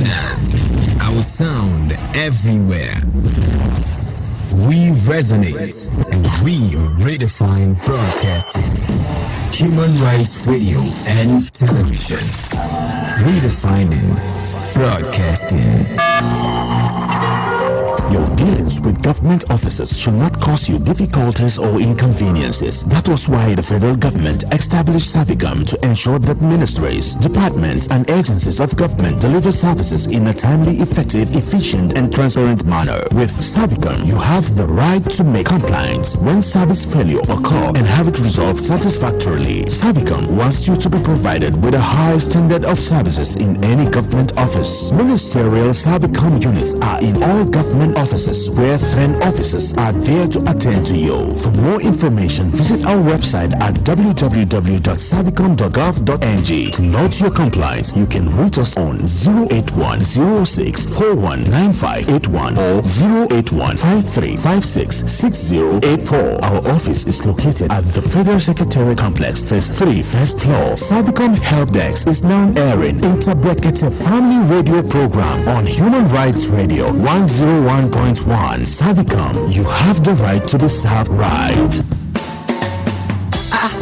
land, our sound everywhere. We resonate and we redefine broadcasting. Human rights radio and television. Redefining broadcasting. Your dealings with government officers should not cause you difficulties or inconveniences. That was why the federal government established SERVICOM to ensure that ministries, departments, and agencies of government deliver services in a timely, effective, efficient, and transparent manner. With SERVICOM, you have the right to make complaints when service failure occurs and have it resolved satisfactorily. SERVICOM wants you to be provided with a high standard of services in any government office. Ministerial SERVICOM units are in all government offices where trained officers are there to attend to you. For more information, visit our website at www.servicom.gov.ng. To lodge your complaints, you can reach us on 08106419581 or 08153566084. Our office is located at the Federal Secretariat Complex, Phase 3, First Floor. SERVICOM Helpdesk is now airing Brekete Family radio program on Human Rights Radio 101.1. SERVICOM, you have the right to be served right.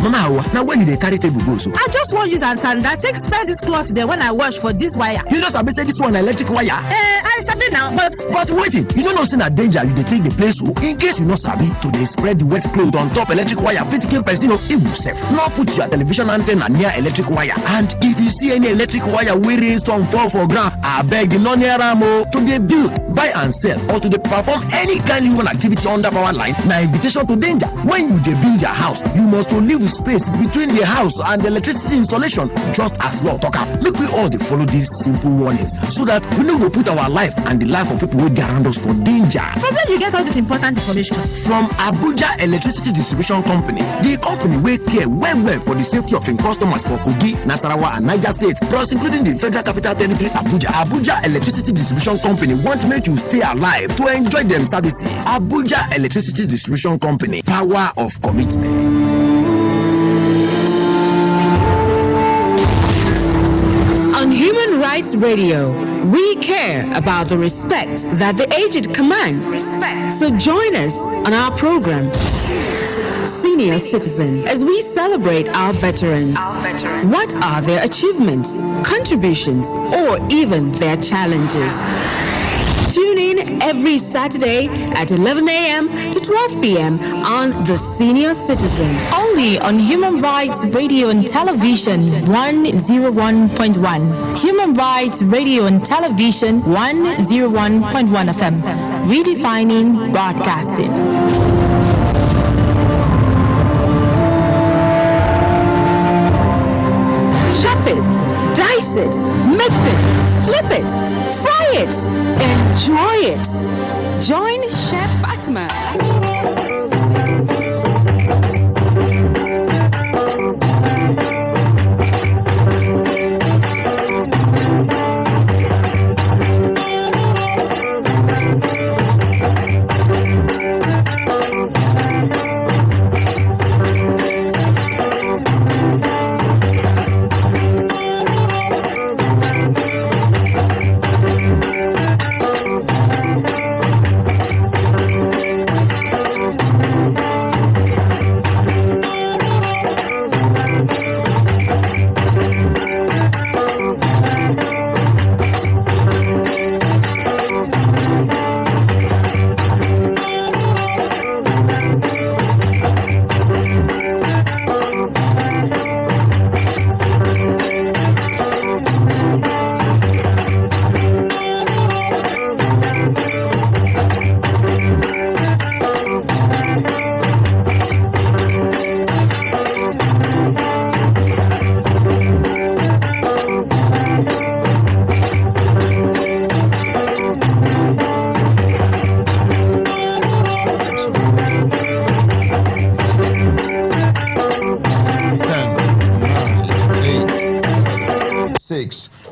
Mama, now when you carry table go so? I just want to use Antanda. Take spread this cloth there when I wash for this wire. You know sabi say this one electric wire. I sabi now, but waiting, you don't know say na danger you dey take the place so. In case you no sabi, to dey spread the wet cloth on top electric wire fit kill person or even safe. Now put your television antenna near electric wire, and if you see any electric wire wey raise to fall for ground, I beg you no near am o. To dey build, buy and sell, or to dey perform any kind human activity under power line, na invitation to danger. When you dey build your house, you must to leave space between the house and the electricity installation, just as law talk am. Make we all dey follow these simple warnings so that we no go put our life and the life of people wey dey around us for danger. From where you get all this important information? From Abuja Electricity Distribution Company, the company wey care well for the safety of im customers for Kogi, Nasarawa, and Niger State, plus including the Federal Capital Territory, Abuja. Abuja Electricity Distribution Company want to make you stay alive to enjoy them services. Abuja Electricity Distribution Company, power of commitment. On Human Rights Radio, we care about the respect that the aged command. So join us on our program, Senior Citizens, as we celebrate our veterans. What are their achievements, contributions, or even their challenges? Tune in every Saturday at 11 a.m. to 12 p.m. on The Senior Citizen. Only on Human Rights Radio and Television 101.1. Human Rights Radio and Television 101.1 FM. Redefining broadcasting. Chop it, dice it, mix it, flip it, fry it, enjoy it. Join Chef Fatima.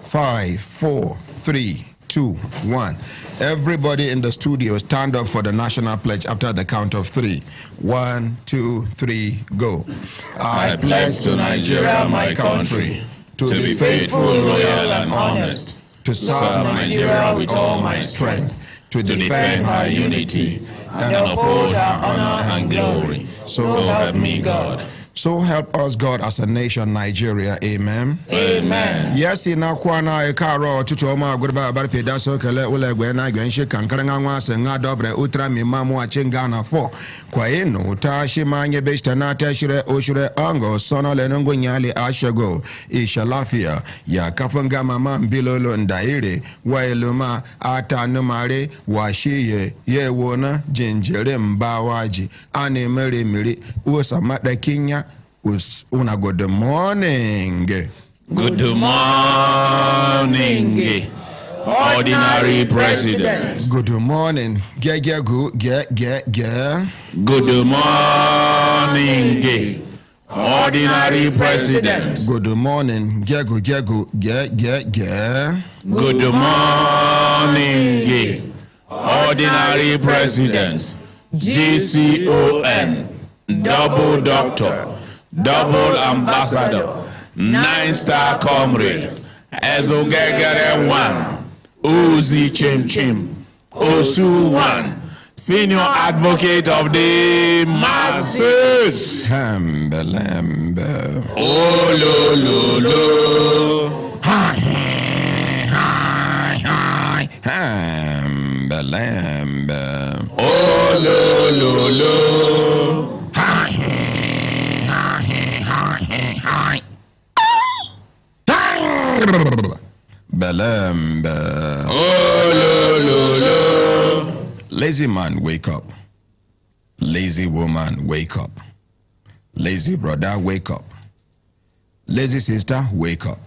Five, four, three, two, one. Everybody in the studio stand up for the national pledge after the count of three. 1, 2, 3, go. I pledge to Nigeria, my country, to be faithful, loyal, and honest, to serve Nigeria with all my strength, to defend her unity, and uphold her honor and glory. So help me God. So help us God as a nation, Nigeria. Amen. Amen. Yes, in our kwana e karo tutu oma gurba barpe da so kele ule gwe na gwe nshi kankara nwa se nga dobre utra mi mamu a chingana fo kwa inu ta shimanye besta na tashire oshire ango sono le nungu nyali ashego ishalafia ya kafunga mama mbilolo ndaire wa eluma ata numare wa shiye ye wona jinjere mbawaji ane mere mere usa mada kinya una good morning. Good morning, Ordinary President. Good morning. Good morning, Ordinary President. Good morning. Good morning, Ordinary President. GCON, Double Doctor, Double Ambassador, 9-star Comrade, Ezogegere 1, Uzi Chim Chim, Osu 1, Senior Advocate of the Masses. Hambe lambe. Oh lo lo lo. Hi hi hi. Hambe lambe. Oh lo lo lo. Hi hi hi. Belembe. Oh lo lo lo. Lazy man, wake up. Lazy woman, wake up. Lazy brother, wake up. Lazy sister, wake up.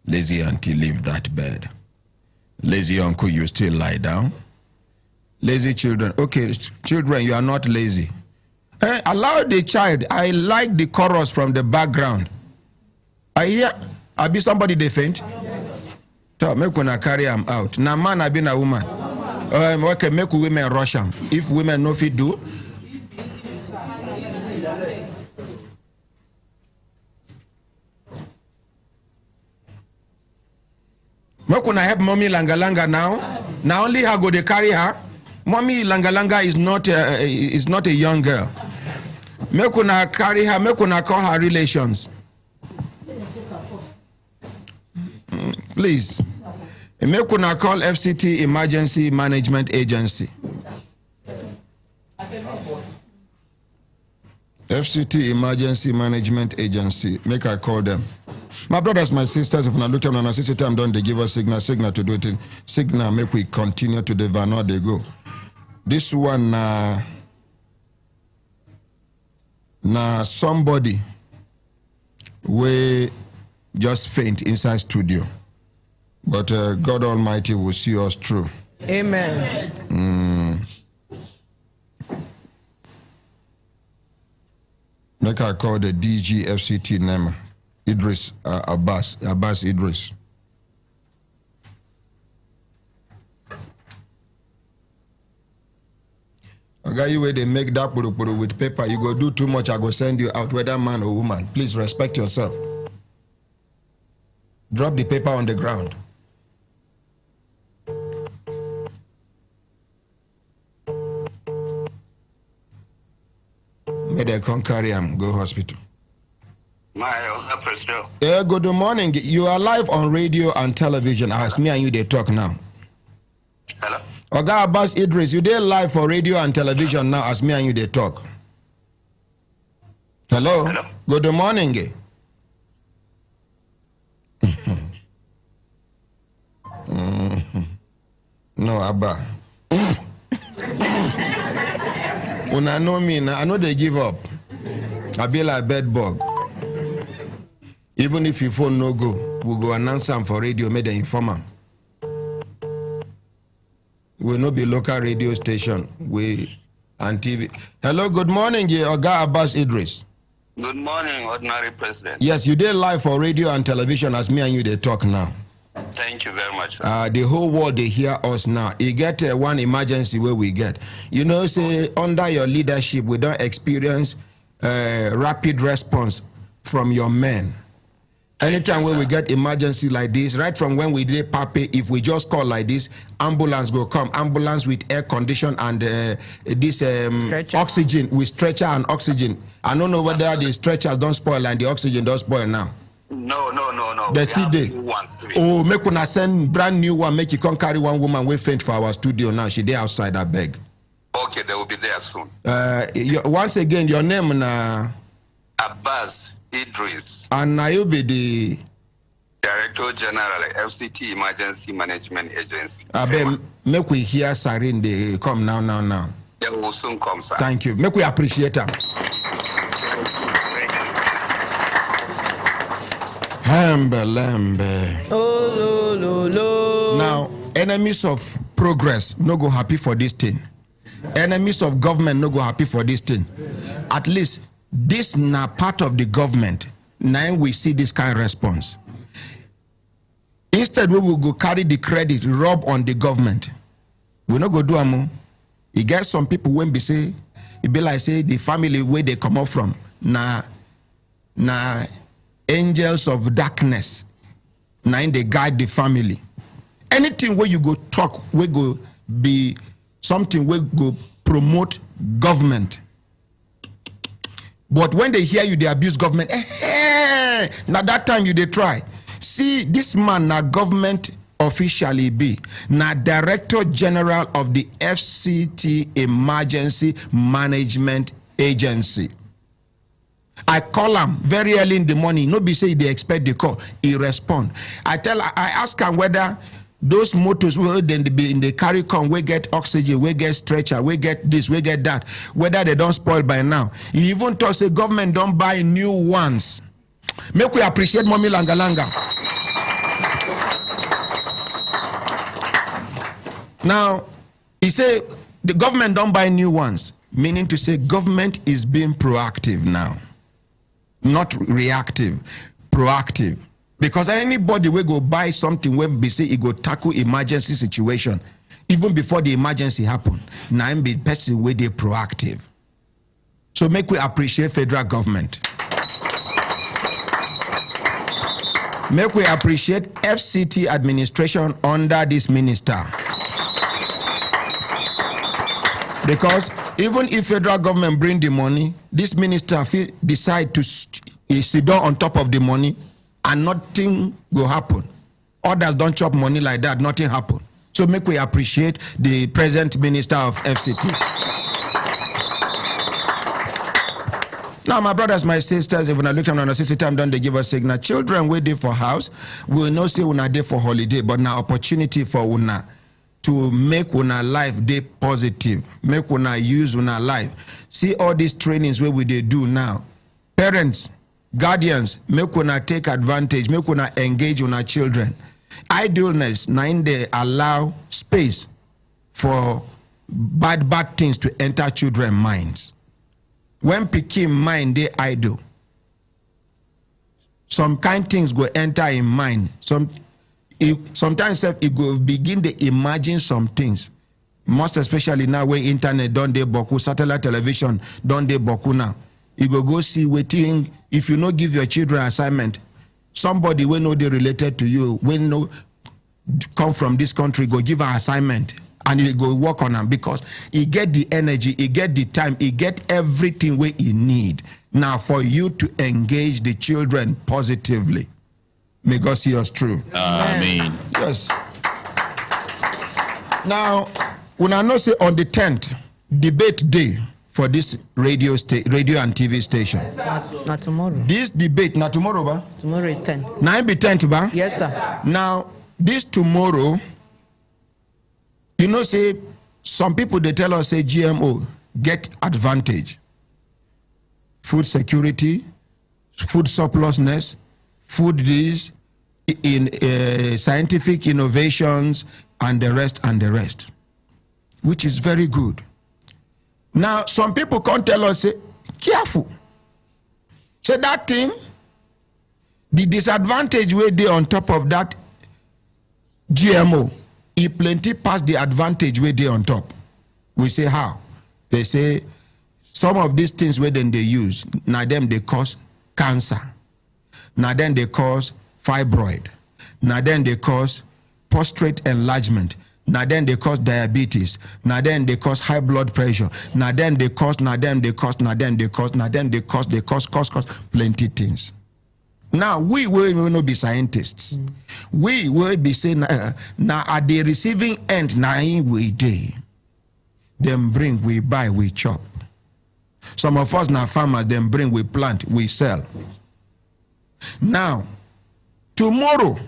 Lazy auntie, leave that bed. Lazy uncle, you still lie down. Lazy children, okay, children, you are not lazy. Hey, allow the child. I like the chorus from the background. I hear, I be somebody they faint. So make una carry him out. Now man, I been a woman. Okay, make women rush him. If women no fit do. Make una help mommy langa langa now. Now only her go they carry her. Mommy langa langa is not a young girl. Make una carry her. Make una call her relations. Please. Make una call FCT Emergency Management Agency. FCT Emergency Management Agency. Make I call them. My brothers, my sisters, if I look at them and I see time done, they give us signal to do it. Signal make we continue to the van where they go. This one now somebody we just faint inside studio. But God Almighty will see us through. Amen. Like I call the DG FCT name, Idris Abbas Idris. A guy where they make that puru with paper, you go do too much, I go send you out, whether man or woman. Please respect yourself. Drop the paper on the ground. May they come carry him, go hospital. My president. Good morning. You are live on radio and television. As me and you, they talk now. Hello? Oga Abbas Idris, you there live for radio and television now as me and you, they talk. Hello? Hello? Good morning. No, Abba. When I know me, I know they give up. I be like bed bug. Even if your phone no go, we'll go announce them for radio, make the informer. We'll not be local radio station, we and TV. Hello, good morning, Oga Abbas Idris. Good morning, Ordinary President. Yes, you did live for radio and television as me and you they talk now. Thank you very much, sir. The whole world they hear us now. You get one emergency where we get. You know, say under your leadership, we don't experience rapid response from your men. Anytime when we get emergency like this, right from when we did Pape, if we just call like this, ambulance will come. Ambulance with air condition and this oxygen, with stretcher and oxygen. I don't know whether the stretchers don't spoil and the oxygen don't spoil now. No. They're still there. Oh, make una send brand new one, make you come carry one woman we faint for our studio now. She there outside, I beg. Okay, they will be there soon. Once again, your name na Abbas Idris. And now you be the Director General FCT Emergency Management Agency. I beg, make we hear siren they come now. They will soon come, sir. Thank you. Make we appreciate them. Lembe. Oh, lo. Now, enemies of progress no go happy for this thing. Enemies of government no go happy for this thing. At least this na part of the government. Now we see this kind of response. Instead, we will go carry the credit, rub on the government. We no go do amo. You get some people when be say, it be like say the family where they come up from. Na angels of darkness. Now they guide the family. Anything where you go talk, we go be something we go promote government. But when they hear you, they abuse government. Now that time you they try. See, this man na government officially be na Director General of the FCT Emergency Management Agency. I call him very early in the morning. No be say they expect the call. He respond. I ask him whether those motors will then be in the carry come, we get oxygen, we get stretcher, we get this, we get that, whether they don't spoil by now. He even told the government don't buy new ones. Make we appreciate Mommy Langa. Now, he say the government don't buy new ones, meaning to say government is being proactive now. Not reactive, proactive. Because anybody will go buy something when they say it go tackle emergency situation, even before the emergency happen. Now I'm the person where they proactive. So make we appreciate federal government. Make we appreciate FCT administration under this minister. Because even if federal government bring the money, this minister decide to sit down on top of the money and nothing will happen. Others don't chop money like that, nothing happen. So make we appreciate the present minister of FCT. Now, my brothers, my sisters, if we look at the 60 time, don't they give us signal? Children waiting for house, we will not say una day for holiday, but now opportunity for una to make una life day positive, make una use una life. See all these trainings where we they do now. Parents, guardians, make una take advantage, make una engage una children. Idleness, now they allow space for bad things to enter children's minds. When pikin mind they idle, some kind things go enter in mind. Sometimes it go begin to imagine some things. Most especially now where internet don't they boku, satellite television don't they boku now. You go see waiting. If you not give your children assignment, somebody will know they related to you, will know come from this country, go give an assignment and he go work on them because he get the energy, he get the time, he get everything where he need. Now for you to engage the children positively. May God see us through. Amen. Yes. Now, when I know say on the 10th, debate day for this radio and TV station. Not tomorrow. This debate, not tomorrow, ba? Tomorrow is 10th. Now it be 10th, ba? Yes, sir. Now, this tomorrow, you know, say, some people, they tell us, say, GMO, get advantage. Food security, food surplusness, food this, in scientific innovations, and the rest, which is very good. Now, some people can't tell us, say, careful. Say that thing, the disadvantage where they on top of that GMO, it plenty past the advantage where they on top. We say how? They say some of these things where then they use, now them they cause cancer. Now then they cause fibroid. Now then they cause prostate enlargement. Now then they cause diabetes. Now then they cause high blood pressure. Now then they cause plenty things. Now we will not be scientists. We will be saying now at the receiving end, now we day. Them bring, we buy, we chop. Some of us now farmers, them bring, we plant, we sell. Now, tomorrow,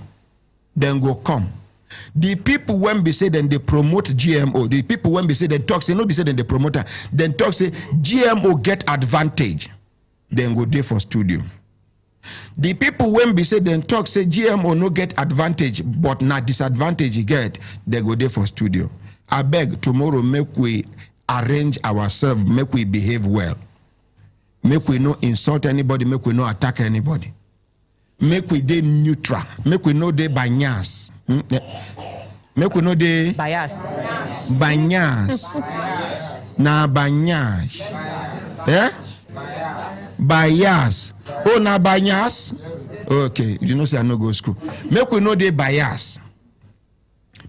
then go come. The people when be say then they promote GMO. The people when be say they talk say no be say then they promote. Then talk say GMO get advantage. Then go there for studio. The people when be say then talk say GMO no get advantage but not disadvantage you get. They go there for studio. I beg tomorrow make we arrange ourselves, make we behave well. Make we no insult anybody, make we no attack anybody. Make we dey neutral, make we no dey bias. Make we no dey Bias. Na bias. Eh? Bias. Oh, na bias? Okay, you know say I no go school. Make we no dey bias.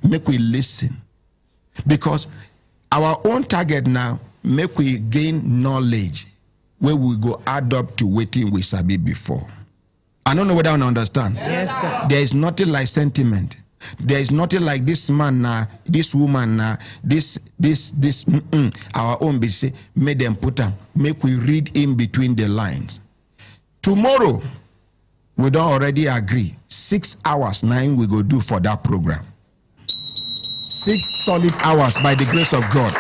Make we listen. Because our own target now, make we gain knowledge where we go add up to waiting we sabi before. I don't know whether I understand. Yes, sir. There is nothing like sentiment. There is nothing like this man, this woman, this. Our own be say, make them put them, make we read in between the lines. Tomorrow, we don't already agree. 6 hours, 9 we go do for that program. 6 solid hours by the grace of God.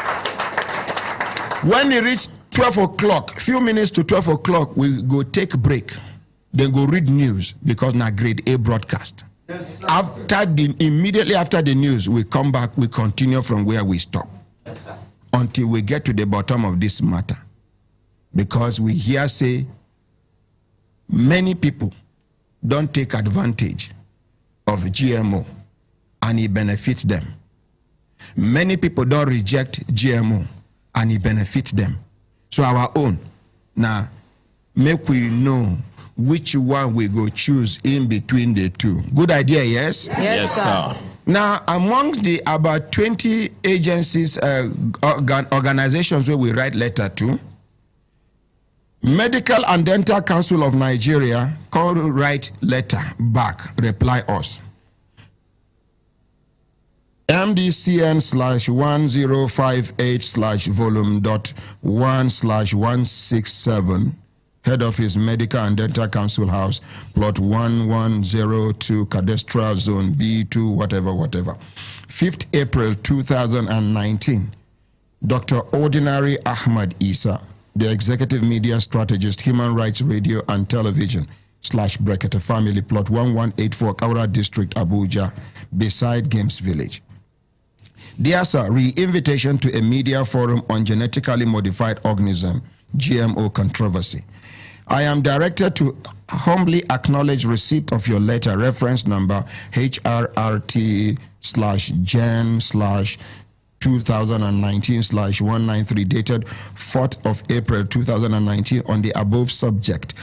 When it reach 12 o'clock, few minutes to 12 o'clock, we go take a break. Then go read news because now grade A broadcast. Yes, immediately after the news, we come back, we continue from where we stop. Yes, until we get to the bottom of this matter. Because we hear say many people don't take advantage of GMO and it benefits them. Many people don't reject GMO and it benefits them. So our own, now make we know which one we go choose in between the two. Good idea, yes? Yes, sir. Now, amongst the about 20 agencies, organizations where we write letter to, Medical and Dental Council of Nigeria call write letter back, reply us. MDCN/1058/volume.1/167 Head Office, Medical and Dental Council House, Plot 1102, Cadastral Zone B2, whatever. 5th April 2019. Dr. Ordinary Ahmad Isah, the Executive Media Strategist, Human Rights Radio and Television, /Brekete Family, Plot 1184, Kaura District, Abuja, beside Games Village. Dear sir, re-invitation to a media forum on genetically modified organism, GMO controversy. I am directed to humbly acknowledge receipt of your letter, reference number HRRT/Gen/2019/193, dated 4th of April 2019 on the above subject,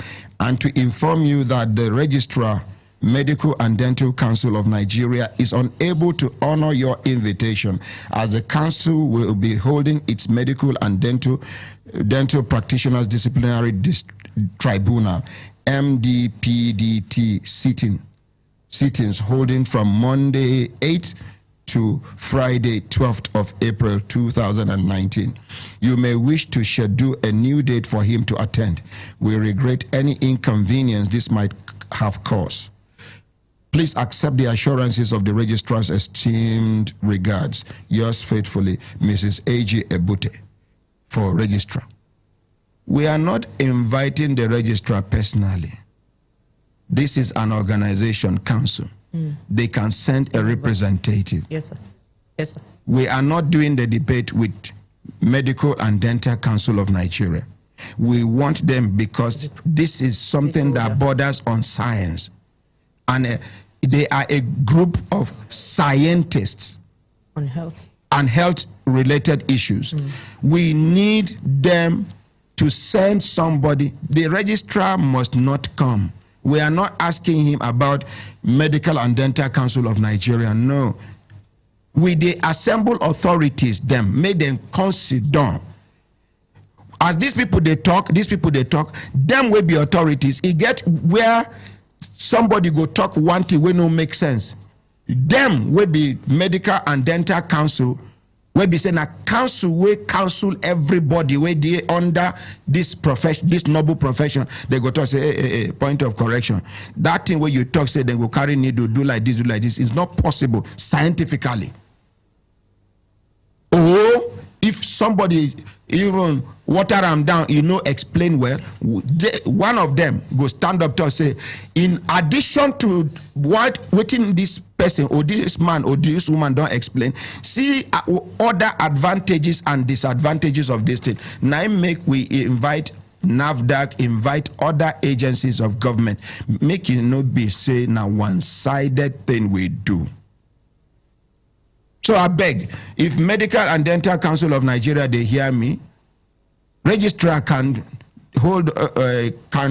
and to inform you that the Registrar, Medical and Dental Council of Nigeria is unable to honor your invitation, as the council will be holding its medical and dental practitioners disciplinary tribunal, MDPDT sittings holding from Monday 8th to Friday 12th of April 2019. You may wish to schedule a new date for him to attend. We regret any inconvenience this might have caused. Please accept the assurances of the registrar's esteemed regards. Yours faithfully, Mrs. A.G. Ebute, for registrar. We are not inviting the registrar personally. This is an organization, council. They can send a representative. Yes, sir. Yes, sir. We are not doing the debate with Medical and Dental Council of Nigeria. We want them because this is something that borders on science. And they are a group of scientists On health. and health-related issues. We need them to send somebody. The registrar must not come We are not asking him about Medical and Dental Council of Nigeria. No. We they assemble authorities, them, make them consider. As these people they talk, them will be authorities. It get where somebody go talk one thing will no make sense. Them will be Medical and Dental Council, will be saying a council will counsel everybody where they under this profession, this noble profession. They go to say, point of correction. That thing where you talk, say they will carry need to do like this, do like this. It's not possible scientifically. Or if somebody even water them down, explain well, one of them go stand up to say, in addition to what within this person or this man or this woman don't explain, see other advantages and disadvantages of this thing. Now we invite NAFDAC, invite other agencies of government, make it not be say now one-sided thing we do. So I beg, if Medical and Dental Council of Nigeria, they hear me, registrar can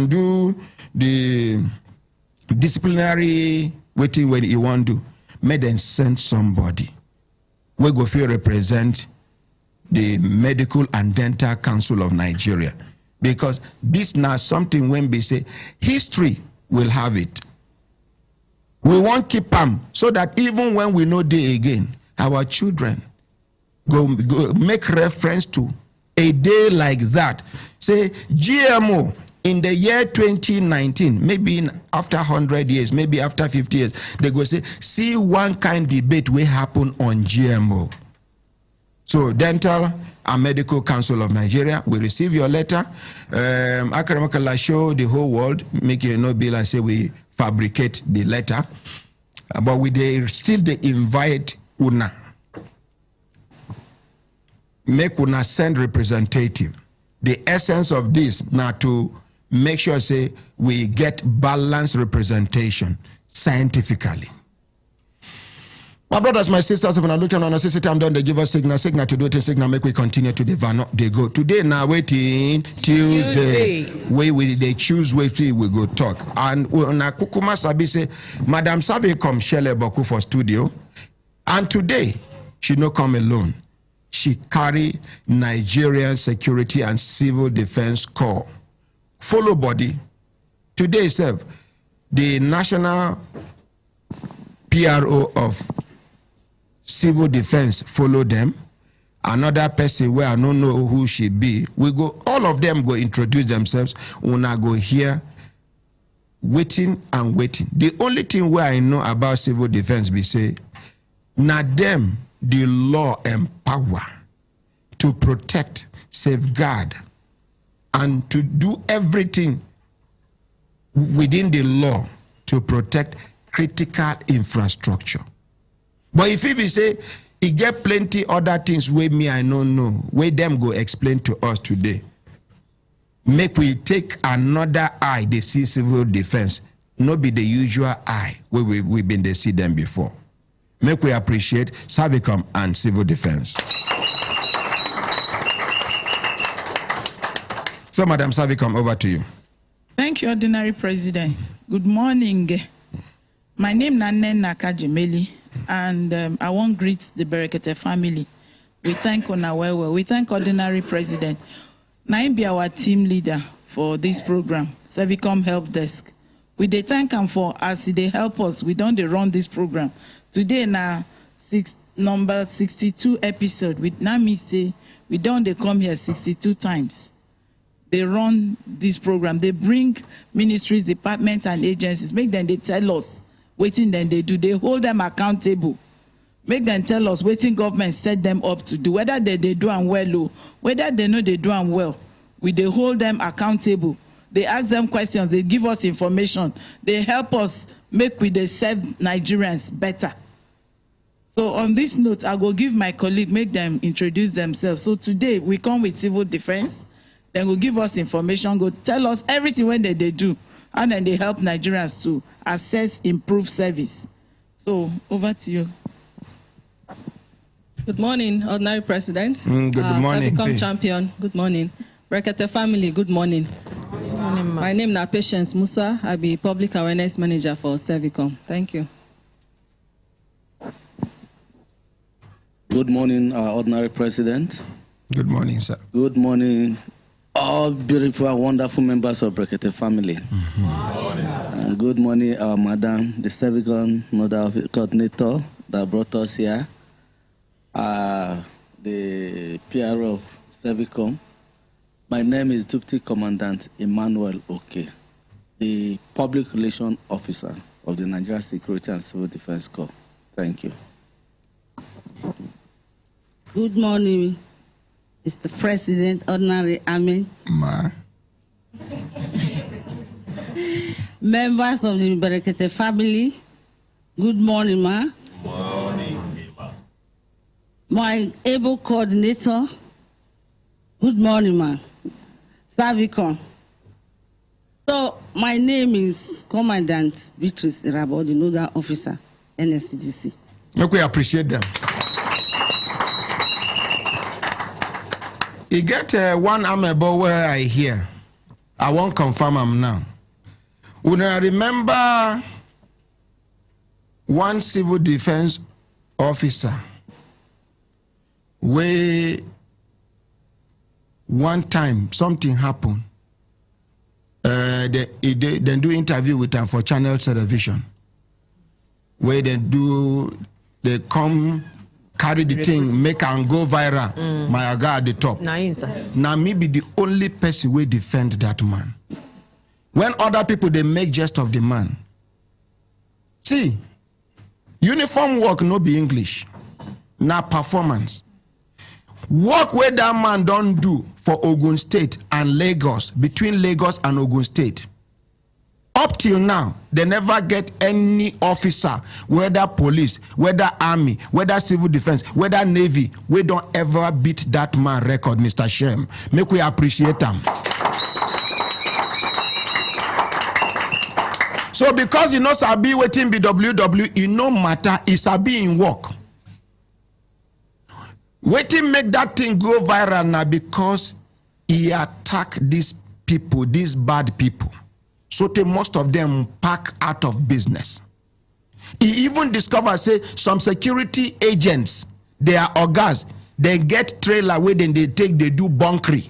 do the disciplinary waiting when you want to. May then send somebody. We go feel represent the Medical and Dental Council of Nigeria. Because this now something when we say history will have it. We won't keep them so that even when we know day again, our children go make reference to a day like that. Say GMO in the year 2019, maybe after 100 years, maybe after 50 years, they go say, see one kind debate will happen on GMO. So Dental and Medical Council of Nigeria, we receive your letter. Akaramakala show the whole world, make you no bill and say we fabricate the letter. But they invite una. Make una send representative. The essence of this now to make sure say we get balanced representation scientifically. My brothers, my sisters, if I look on a system, I'm done. They give us signal to do it. Signal make we continue to the van. They go today. Now waiting Tuesday. They choose wait we go talk. And na kukuma sabi say, Madam Sabi come shele boku for studio. And today she no come alone. She carry Nigerian Security and Civil Defense Corps. Follow body. Today itself, the National PRO of Civil Defense follow them. Another person where I don't know who she be. We go, all of them go introduce themselves. When I go here, waiting and waiting. The only thing where I know about civil defense be say, na them the law empower to protect, safeguard, and to do everything within the law to protect critical infrastructure. But if we say, he get plenty other things where me I don't know, where them go explain to us today. Make we take another eye, they see civil defense, not be the usual eye where we've been they see them before. Make we appreciate SERVICOM and civil defense. So, Madam SERVICOM, over to you. Thank you, Ordinary President. Good morning. My name is Nanen Nakajimeli, and I want to greet the Brekete family. We thank Onawewe. We thank Ordinary President. Naim be our team leader for this program, SERVICOM Helpdesk. We dey thank him for as they help us. We don't run this program. Today now number 62 episode. We now me say we don't come here 62 times. They run this program. They bring ministries, departments, and agencies. Make them they tell us waiting then they do. They hold them accountable. Make them tell us waiting government set them up to do. Whether they do them well or whether they know they do them well. They hold them accountable. They ask them questions. They give us information. They help us make they serve Nigerians better. So on this note, I will give my colleague, make them introduce themselves. So today we come with civil defense. Then will give us information, go tell us everything when they do, and then they help Nigerians to assess, improve service. So over to you. Good morning, Ordinary President. Good morning. SERVICOM champion, good morning. Brekete family, good morning. Good morning, ma. My name is Patience Musa. I be Public Awareness Manager for SERVICOM. Thank you. Good morning, Ordinary President. Good morning, sir. Good morning, all beautiful and wonderful members of Brekete Family. And good morning, Madam, the SERVICOM Nodal Coordinator that brought us here, the PR of SERVICOM. My name is Deputy Commandant Emmanuel Oke, the Public Relations Officer of the Nigeria Security and Civil Defense Corps. Thank you. Good morning, Mr. President, Ordinary Amen. Ma. Members of the Brekete family, good morning, ma. Morning. My able coordinator, good morning, ma. SERVICOM. So, my name is Commandant Beatrice Irabo, the Nodal Officer, NSCDC. Look, we appreciate them. You get one amebo where I hear. I won't confirm them now. When I remember one civil defense officer, where one time something happened, they do interview with them for Channel Television, where they come carry the thing, make and go viral. My guy at the top. Now me be the only person will defend that man. When other people they make jest of the man. See, uniform work no be English. Now performance. Work where that man don't do for Ogun State and Lagos, between Lagos and Ogun State. Up till now, they never get any officer, whether police, whether army, whether civil defense, whether navy, we don't ever beat that man record, Mr. Shem. Make we appreciate them. So because you know Sabi waiting BWW, it no matter, it's Sabi in work. Waiting make that thing go viral now because he attack these people, these bad people. So most of them pack out of business. He even discovered, say, some security agents, they are orgas, they get trailer where then they do bunkery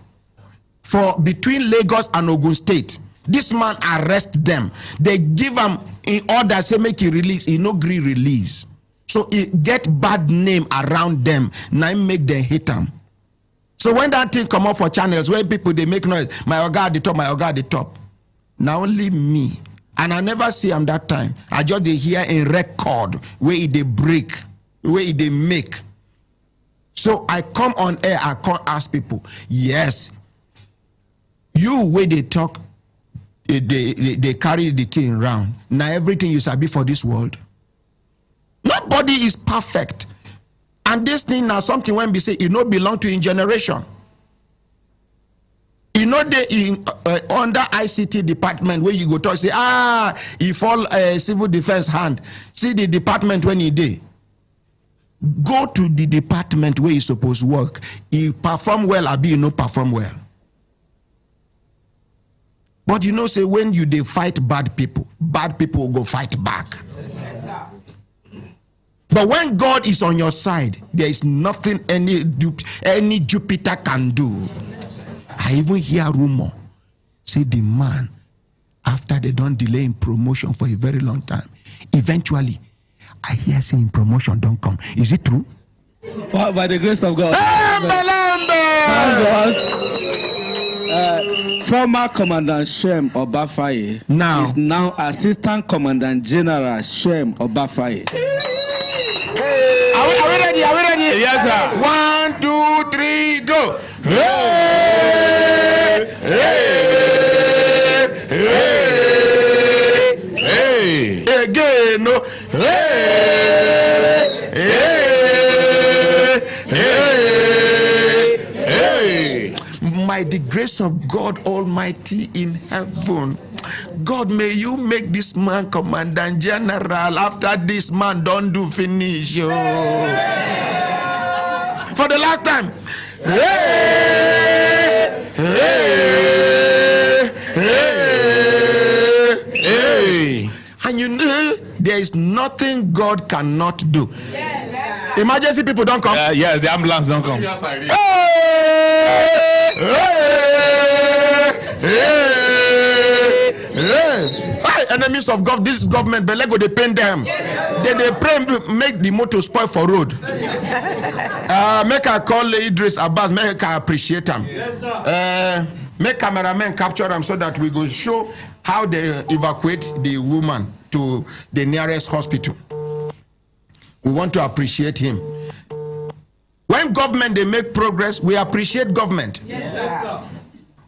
for between Lagos and Ogun State. This man arrest them. They give him in order, say make he release, he no agree release. So he get bad name around them, now make them hate him. So when that thing come up for channels where people they make noise, my orga at the top, my orga at the top. Now only me, and I never see him that time. I just they hear a record where they break, where they make. So I come on air, I can't ask people, yes, you where they talk, they carry the thing around. Now everything you sabi for this world. Nobody is perfect. And this thing now something when we say it no belong to in generation. You know they in under ICT department where you go to say he fall civil defense hand. See the department when he did. Go to the department where he supposed to work. He perform well, or be no perform well. But you know say when you they fight bad people will go fight back. But when God is on your side, there is nothing any Jupiter can do. I even hear rumor, say the man, after they don't delay in promotion for a very long time, eventually, I hear saying promotion don't come. Is it true? Well, by the grace of God. Former Commandant Shem Obafaye is now Assistant Commandant General Shem Obafaye. Are we ready? Are we ready? Yes, sir. 1, 2, 3, go. Hey! Again, no. By the grace of God Almighty in heaven, God, may you make this man Commandant General after this man don't do finish. Oh. For the last time. Hey! Hey! Hey! And you know, there is nothing God cannot do. Emergency people don't come. Yes, the ambulance don't come. Enemies of God, this government, but let go they paint them. Then they pray, make the motor spoil for road. Make I call Idris Abbas, make I appreciate him. Make cameramen capture them so that we go show how they evacuate the woman to the nearest hospital. We want to appreciate him. When government they make progress, we appreciate government. Yes,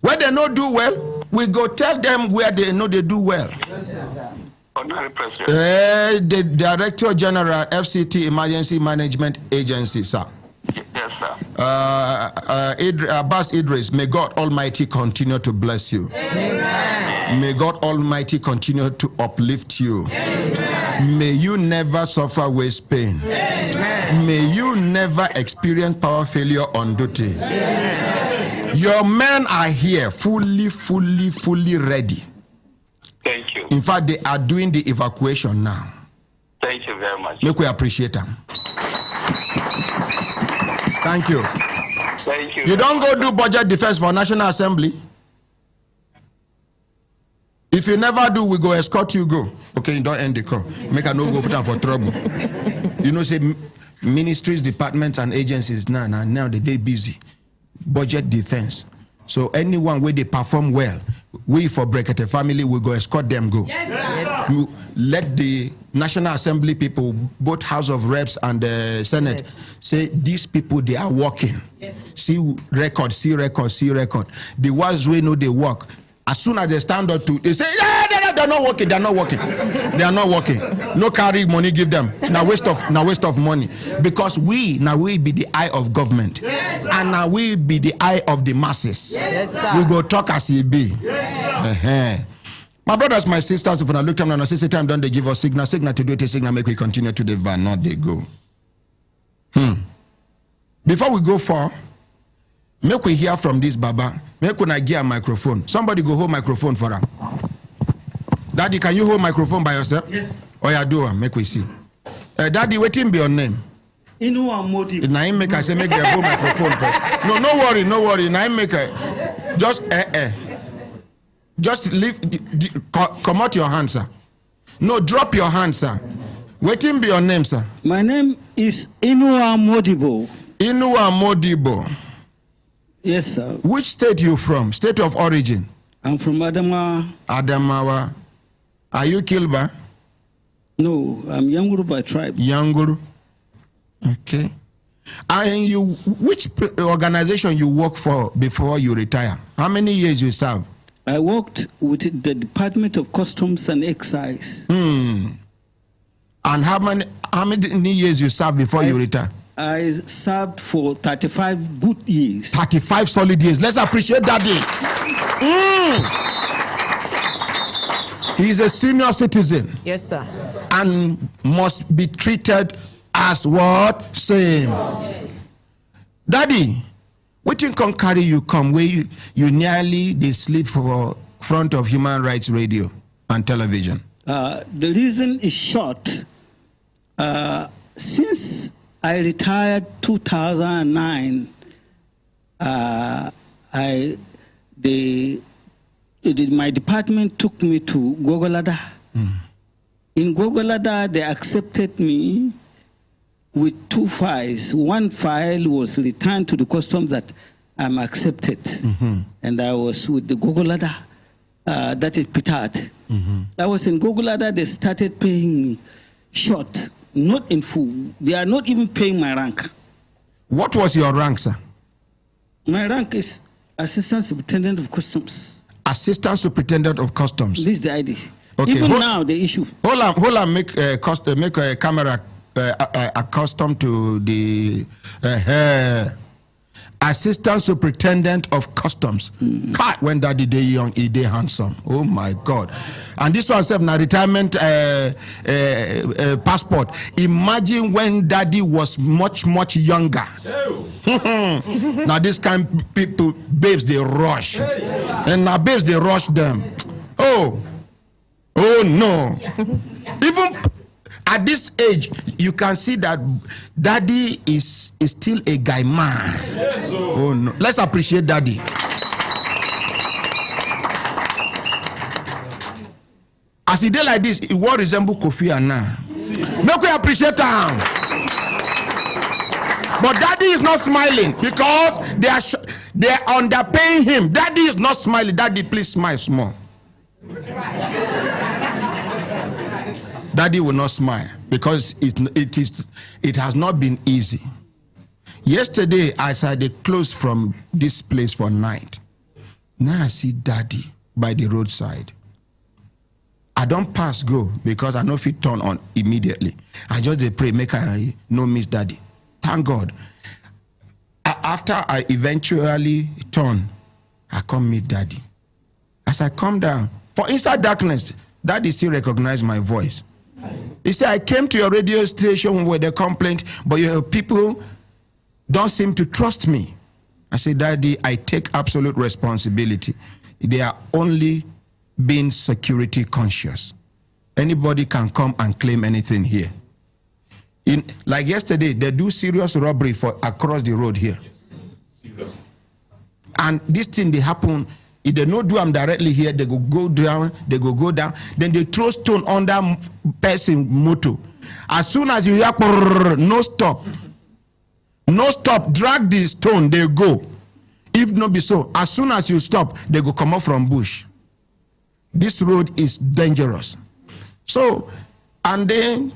when they not do well, we go tell them where they know they do well. The Director General, FCT Emergency Management Agency, sir. Yes, sir. Abbas Idris, may God Almighty continue to bless you. Amen. May God Almighty continue to uplift you. Amen. May you never suffer waste pain. Amen. May you never experience power failure on duty. Amen. Your men are here fully ready. Thank you. In fact, they are doing the evacuation now. Thank you very much. Make we appreciate them. Thank you. Thank you. You don't go do budget defense for National Assembly. If you never do, we go escort you go. Okay, you don't end the call. Make a no go put them for trouble. You know, say ministries, departments, and agencies now they busy. Budget defense. So anyone where they perform well, we for Brekete Family will go escort them go. Yes, sir. Yes, sir. Let the National Assembly people, both House of Reps and the Senate, say these people they are working. Yes. See record. The ones we know they work. As soon as they stand up to, they say, yeah, they're not working. They are not working. No carry money, give them. Now waste of money. Because we be the eye of government. Yes, and now we be the eye of the masses. Yes, sir. We go talk as it be. Yes, my brothers, my sisters, if I look at them and say time, don't they give us signal to do it, a signal, make we continue to the van, not they go. Before we go far, make we hear from this Baba. Make we give a microphone. Somebody go hold microphone for her. Daddy, can you hold microphone by yourself? Yes. Oh, yeah, do it. Make we see. Daddy, waiting be your name. Inu Modi. Now I make I say make them hold microphone for. No worry. Now I make a just leave. Come out your hand, sir. No, drop your hand, sir. Waiting be your name, sir. My name is Inua Modibo. Inua Modibo. Yes, sir. Which state you from? State of origin? I'm from Adamawa. Adamawa. Are you Kilba? No, I'm Yanguru by tribe. Yanguru. Okay. And you, which organization you work for before you retire? How many years you serve? I worked with the Department of Customs and Excise. And how many years you served before you retire? I served for 35 good years. 35 solid years. Let's appreciate that day. He's a senior citizen. Yes, sir. And must be treated as what? Same. Daddy, what you can carry you come where you nearly they sleep for front of Human Rights Radio and television? The reason is short. Since I retired 2009. My department took me to Gogolada. In Gogolada, they accepted me with 2 files. One file was returned to the customs that I'm accepted, and I was with the Gogolada, that is PTAD. I was in Gogolada. They started paying me short. Not in full. They are not even paying my rank. What was your rank, sir? My rank is Assistant Superintendent of Customs. Assistant Superintendent of Customs. This is the ID. Okay. Even now, the issue. Hold on. Make a camera accustomed to the Assistant Superintendent of Customs. When Daddy day young, he day handsome. Oh my God! And this one said na retirement passport. Imagine when Daddy was much younger. Now this kind of people, babes they rush, and now babes they rush them. Oh Oh no. Even at this age, you can see that daddy is still a guy man. Oh no. Let's appreciate daddy. As he did like this, he will resemble Kofi Annan. Make we appreciate him. But daddy is not smiling because they are underpaying him. Daddy is not smiling. Daddy, please smile small. Daddy will not smile because it has not been easy. Yesterday, as I closed from this place for night, now I see daddy by the roadside. I don't pass go because I know if it turn on immediately. I just pray, make I no miss daddy. Thank God. After I eventually turn, I come meet daddy. As I come down, for inside darkness, daddy still recognize my voice. He said, I came to your radio station with a complaint, but your people don't seem to trust me. I said, daddy, I take absolute responsibility. They are only being security conscious. Anybody can come and claim anything here. Like yesterday, they do serious robbery across the road here. And this thing they happen, if they don't do them directly here, they go down, then they throw stone under person motor. As soon as you hear no stop, drag the stone, they go. If not be so, as soon as you stop, they go come up from bush. This road is dangerous. So, and then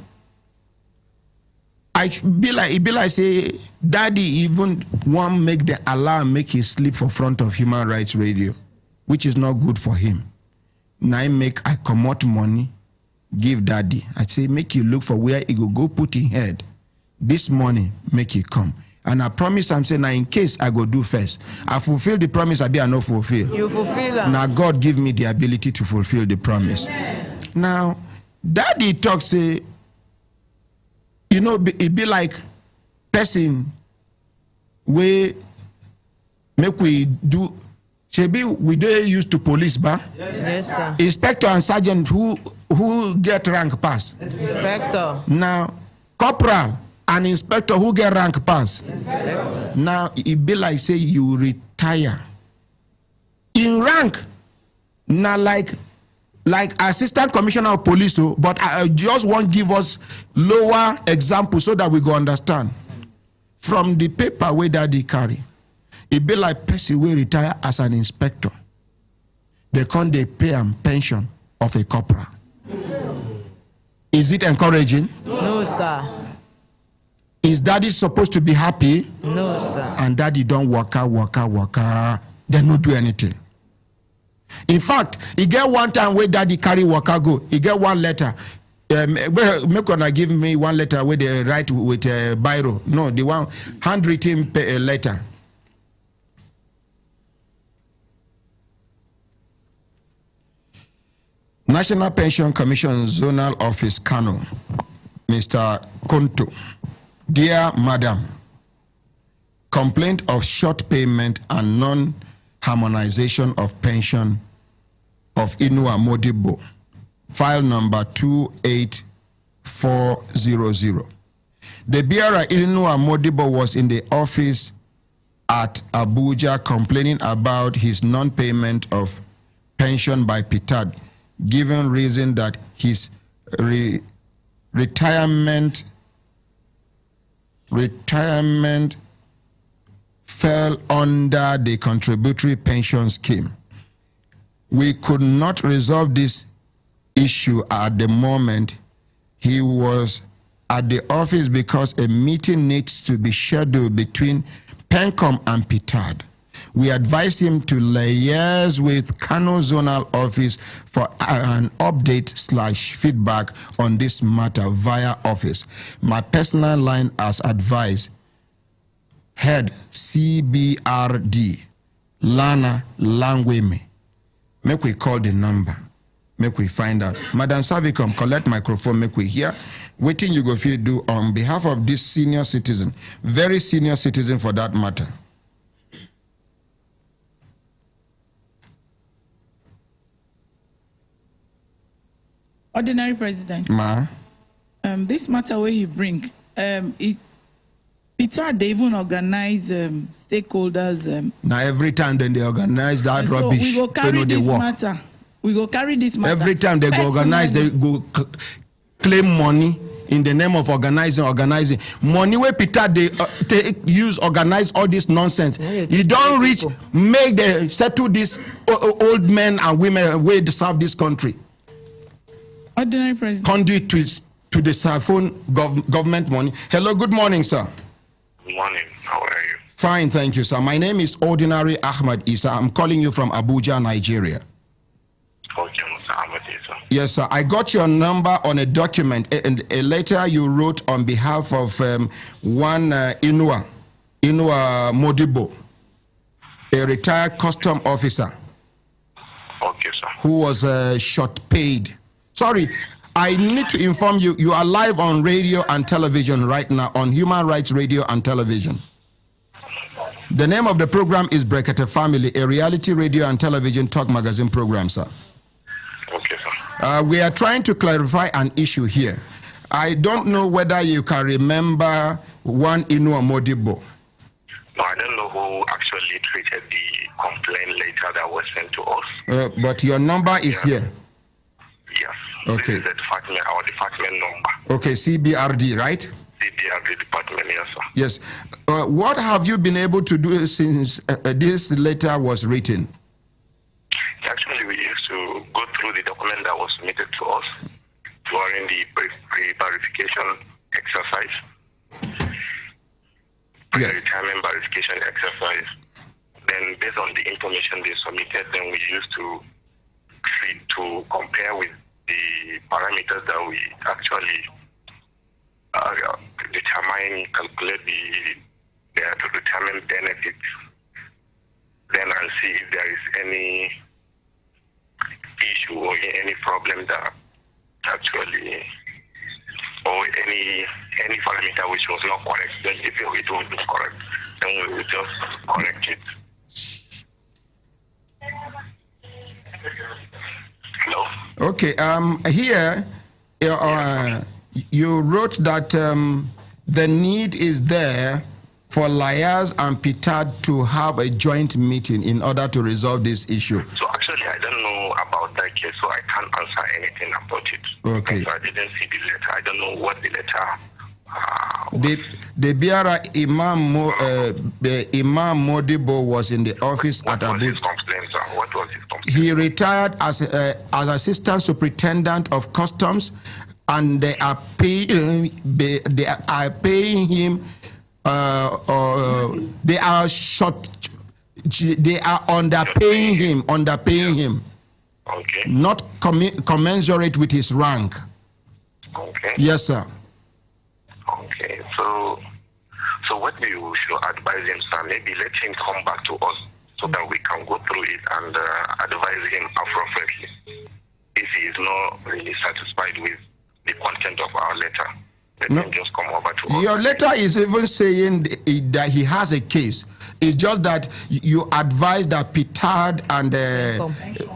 it be like say, daddy even want make the alarm make him sleep for front of Human Rights Radio, which is not good for him. Now I come out money, give daddy. I say, make you look for where he go put in head. This morning, make it come. And I promise, I'm saying, now in case I go do first, I fulfill the promise, I not fulfill. You fulfill it. Now God give me the ability to fulfill the promise. Now, daddy talks, say, you know, it be like person where make we do, we do used to police, ba? Yes, sir. Inspector and sergeant who get rank pass. Inspector. Now, corporal and inspector who get rank pass. Inspector. Now, it be like say you retire. In rank, now like assistant commissioner of police, but I just want to give us lower example so that we go understand. From the paper where daddy carry, it be like person will retire as an inspector. They can't pay him pension of a corporal. Is it encouraging? No, sir. Is daddy supposed to be happy? No, sir. And daddy don't work. They don't do anything. In fact, he get one time where daddy carry waka go. He get one letter. Make gonna give me one letter where they write with a biro. No, the one handwritten letter. National Pension Commission Zonal Office, Kano, Mr. Konto. Dear Madam, complaint of short payment and non-harmonization of pension of Inua Modibo, file number 28400. The bearer Inua Modibo was in the office at Abuja complaining about his non-payment of pension by PTAD, given reason that his retirement fell under the contributory pension scheme. We could not resolve this issue at the moment. He was at the office because a meeting needs to be scheduled between PENCOM and PTAD. We advise him to liaise with Kano Zonal Office for an update/feedback on this matter via office. My personal line as advised, head CBRD, Lana Langweme. Make we call the number. Make we find out. Madam SERVICOM, collect microphone, make we hear. Waiting you go feel do on behalf of this senior citizen, very senior citizen for that matter. Ordinary President. Ma. This matter where you bring, PTAD, they even organize stakeholders. Now every time then they organize that so rubbish, we go carry this work. matter. We go carry this matter. Every time they go organize, they go claim money in the name of organizing. Money where PTAD they use organize all this nonsense. You don't reach, make them settle this old men and women where to serve this country. Ordinary President. Conduit to the siphon government money. Hello, good morning, sir. Good morning. How are you? Fine, thank you, sir. My name is Ordinary Ahmad Isah. I'm calling you from Abuja, Nigeria. Okay, Mr. Ahmad Isah. Yes, sir. I got your number on a document, a letter you wrote on behalf of one Inua Modibo, a retired custom officer. Okay, sir. Who was short paid. Sorry, I need to inform you, you are live on radio and television right now, on Human Rights Radio and Television. The name of the program is Brekete Family, a reality radio and television talk magazine program, sir. Okay, sir. We are trying to clarify an issue here. I don't know whether you can remember one Inua Modibo. No, I don't know who actually treated the complaint letter that was sent to us. But your number is here. Yes. Okay. This is our department number. Okay, CBRD, right? CBRD department, yes, sir. Yes. What have you been able to do since this letter was written? Actually, we used to go through the document that was submitted to us during the pre-verification exercise. Pre-retirement verification exercise. Then, based on the information they submitted, then we used to compare with the parameters that we actually calculate the retirement benefits, then I'll see if there is any issue or any problem that actually, or any parameter which was not correct. Then if it was not correct, then we will just correct it. Hello? Okay, here you wrote that the need is there for liars and PTAD to have a joint meeting in order to resolve this issue. So actually, I don't know about that case, so I can't answer anything about it. Okay. So I didn't see the letter. I don't know what the letter. The Biara Imam Modibo was in the office at Abuja. What was his complaint? He retired as assistant superintendent of customs, and they are paying him. They are underpaying him. Okay. Not commensurate with his rank. Okay. Yes, sir. Okay. So what we should advise him, sir, maybe let him come back to us so that we can go through it and advise him appropriately. If he is not really satisfied with the content of our letter, let him just come over to us. Your letter is even saying that he has a case. It's just that you advise that PTAD and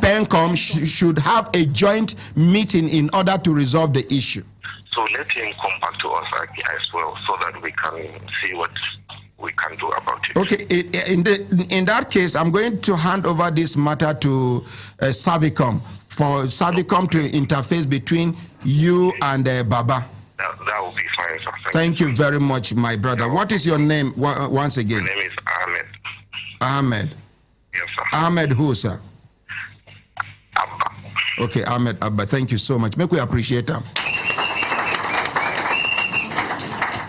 PENCOM should have a joint meeting in order to resolve the issue. So let him come back to us as well so that we can see what we can do about it. Okay, in that case, I'm going to hand over this matter to SERVICOM for SERVICOM to interface between you and Baba. That will be fine, sir. Thank you very much, my brother. What is your name once again? My name is Ahmed. Ahmed. Yes, sir. Ahmed who, sir? Abba. Okay, Ahmed Abba. Thank you so much. Make we appreciate him.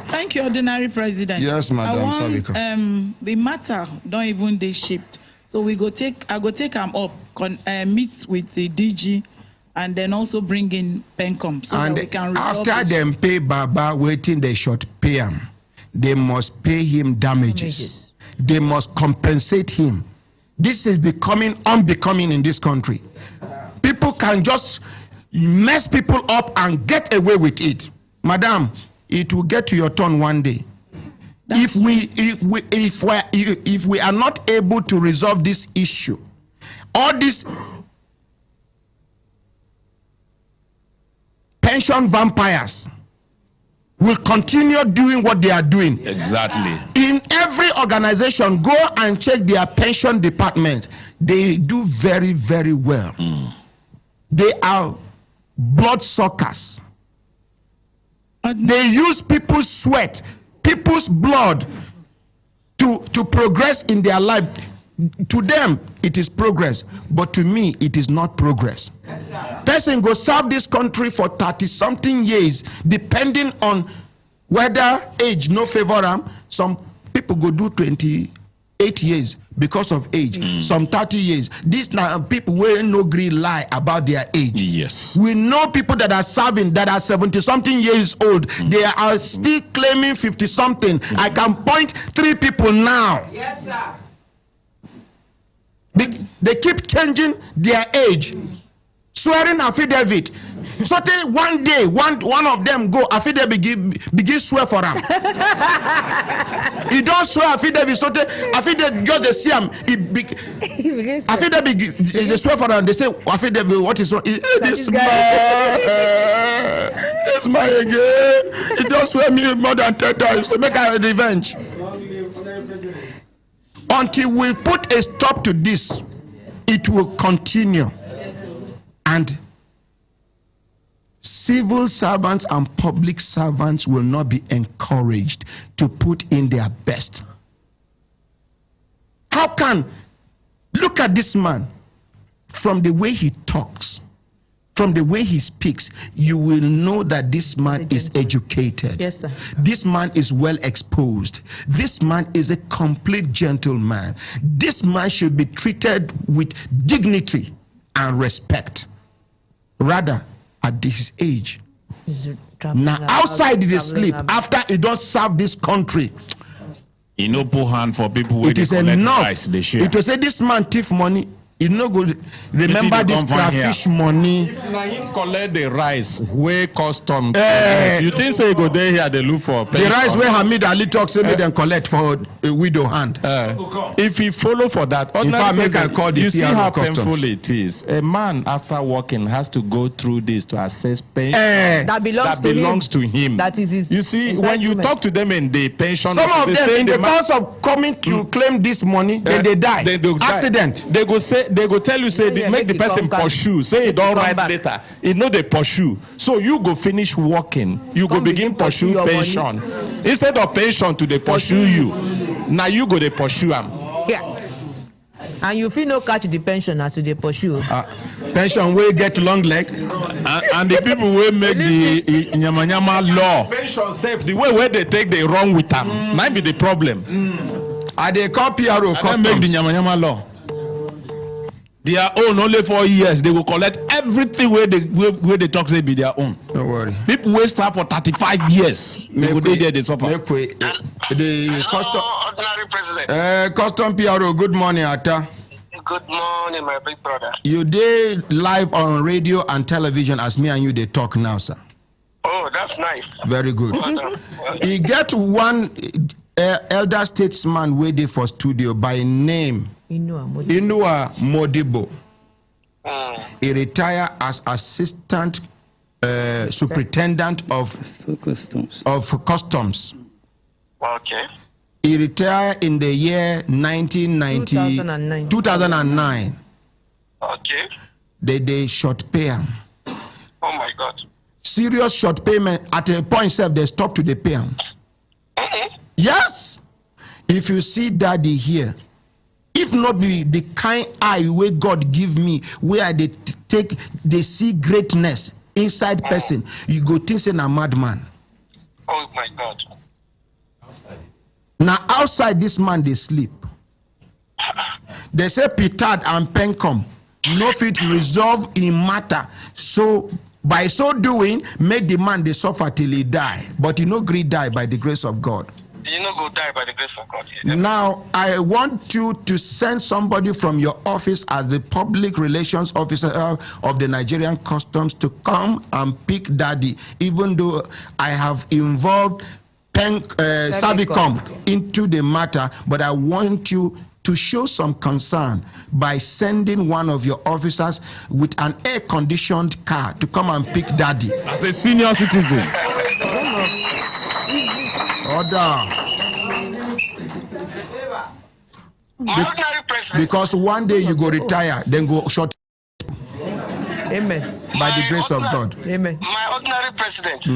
Thank you, Ordinary President. Yes, Madam SERVICOM. The matter don't even they shipped. So I go take them up, meet with the DG, and then also bring in PENCOM so that we can resolve after them pay Baba waiting, they should pay him. They must pay him damages. They must compensate him. This is becoming unbecoming in this country. People can just mess people up and get away with it. Madam, it will get to your turn one day. If we are not able to resolve this issue, all this pension vampires will continue doing what they are doing. Exactly. In every organization, go and check their pension department. They do very, very well. They are blood suckers. They use people's sweat, people's blood to progress in their life. To them, it is progress, but to me, it is not progress. Person go serve this country for 30-something years, depending on whether age no favor them. Some people go do 28 years because of age, some 30 years. These now people will no agree lie about their age. Yes. We know people that are serving that are 70-something years old. They are still claiming 50-something. I can point 3 people now. Yes, sir. They keep changing their age, swearing affidavit. So one day, one of them go affidavit begin swear for them. He don't swear affidavit. So affidavit just they see him. Affidavit is a swear for them. They say affidavit. What is wrong? This man, this man again. He don't swear me more than 10 times to make a revenge. Until we put a stop to this, it will continue. And civil servants and public servants will not be encouraged to put in their best. How can, look at this man, from the way he talks, from the way he speaks, you will know that this man is educated. Yes, sir. This man is well exposed. This man is a complete gentleman. This man should be treated with dignity and respect. Rather, at his age, now outside he sleep after he don't serve this country. He no put hand for people. It is enough. It will say this man thief money. You no go remember this crayfish money. Now you collect the rice where custom. You think say you go there here they look for the rice where Hamid Ali talk say me then collect for a widow hand. If he follow for that, in fact, make I call the you see how customs. painful it is. A man after working has to go through this to assess pension that belongs to him. That is his. You see, when you talk to them in the pension, some of them in the course of coming to claim this money, then they die. Accident. They go say. They go tell you say make the person pursue. Say it don't write later. It know they pursue. So you go finish working. You go begin pursue pension. Instead of pension to they pursue you. Now you go they pursue them. Yeah. And you feel no catch the pension as they pursue. Pension will get long leg. And the people will make the nyama law. Pension safe. The way where they take they wrong with them. Might be the problem. And they call PRO customs. Make the nyama law. Their own only 4 years. They will collect everything where they talk say be their own. Don't worry. People will start for 35 years. They suffer. The custom. Ordinary president. Custom PRO. Good morning, Atta. Good morning, my big brother. You did live on radio and television as me and you they talk now, sir. Oh, that's nice. Very good. He get one elder statesman waiting for studio by name Inua Modibo. He retired as assistant superintendent of customs. Okay. He retired in the year 2009. Okay. They short pay. Oh my God. Serious short payment. At a point, they stop to the pay. Yes. If you see daddy here, if not be the kind eye where God give me, where they see greatness inside person, you go think say a madman. Oh my God. Now outside this man they sleep. They say PTAD and PENCOM no fit resolve in matter. So by so doing, make the man they suffer till he die. But he no gree die by the grace of God. You know, go die by the grace of God. Now, I want you to send somebody from your office as the public relations officer of the Nigerian Customs to come and pick daddy, even though I have involved SERVICOM into the matter, but I want you to show some concern by sending one of your officers with an air-conditioned car to come and pick daddy. As a senior citizen. Order. Because one day you go retire, then go short. Amen. By the grace of God. Amen. My ordinary president,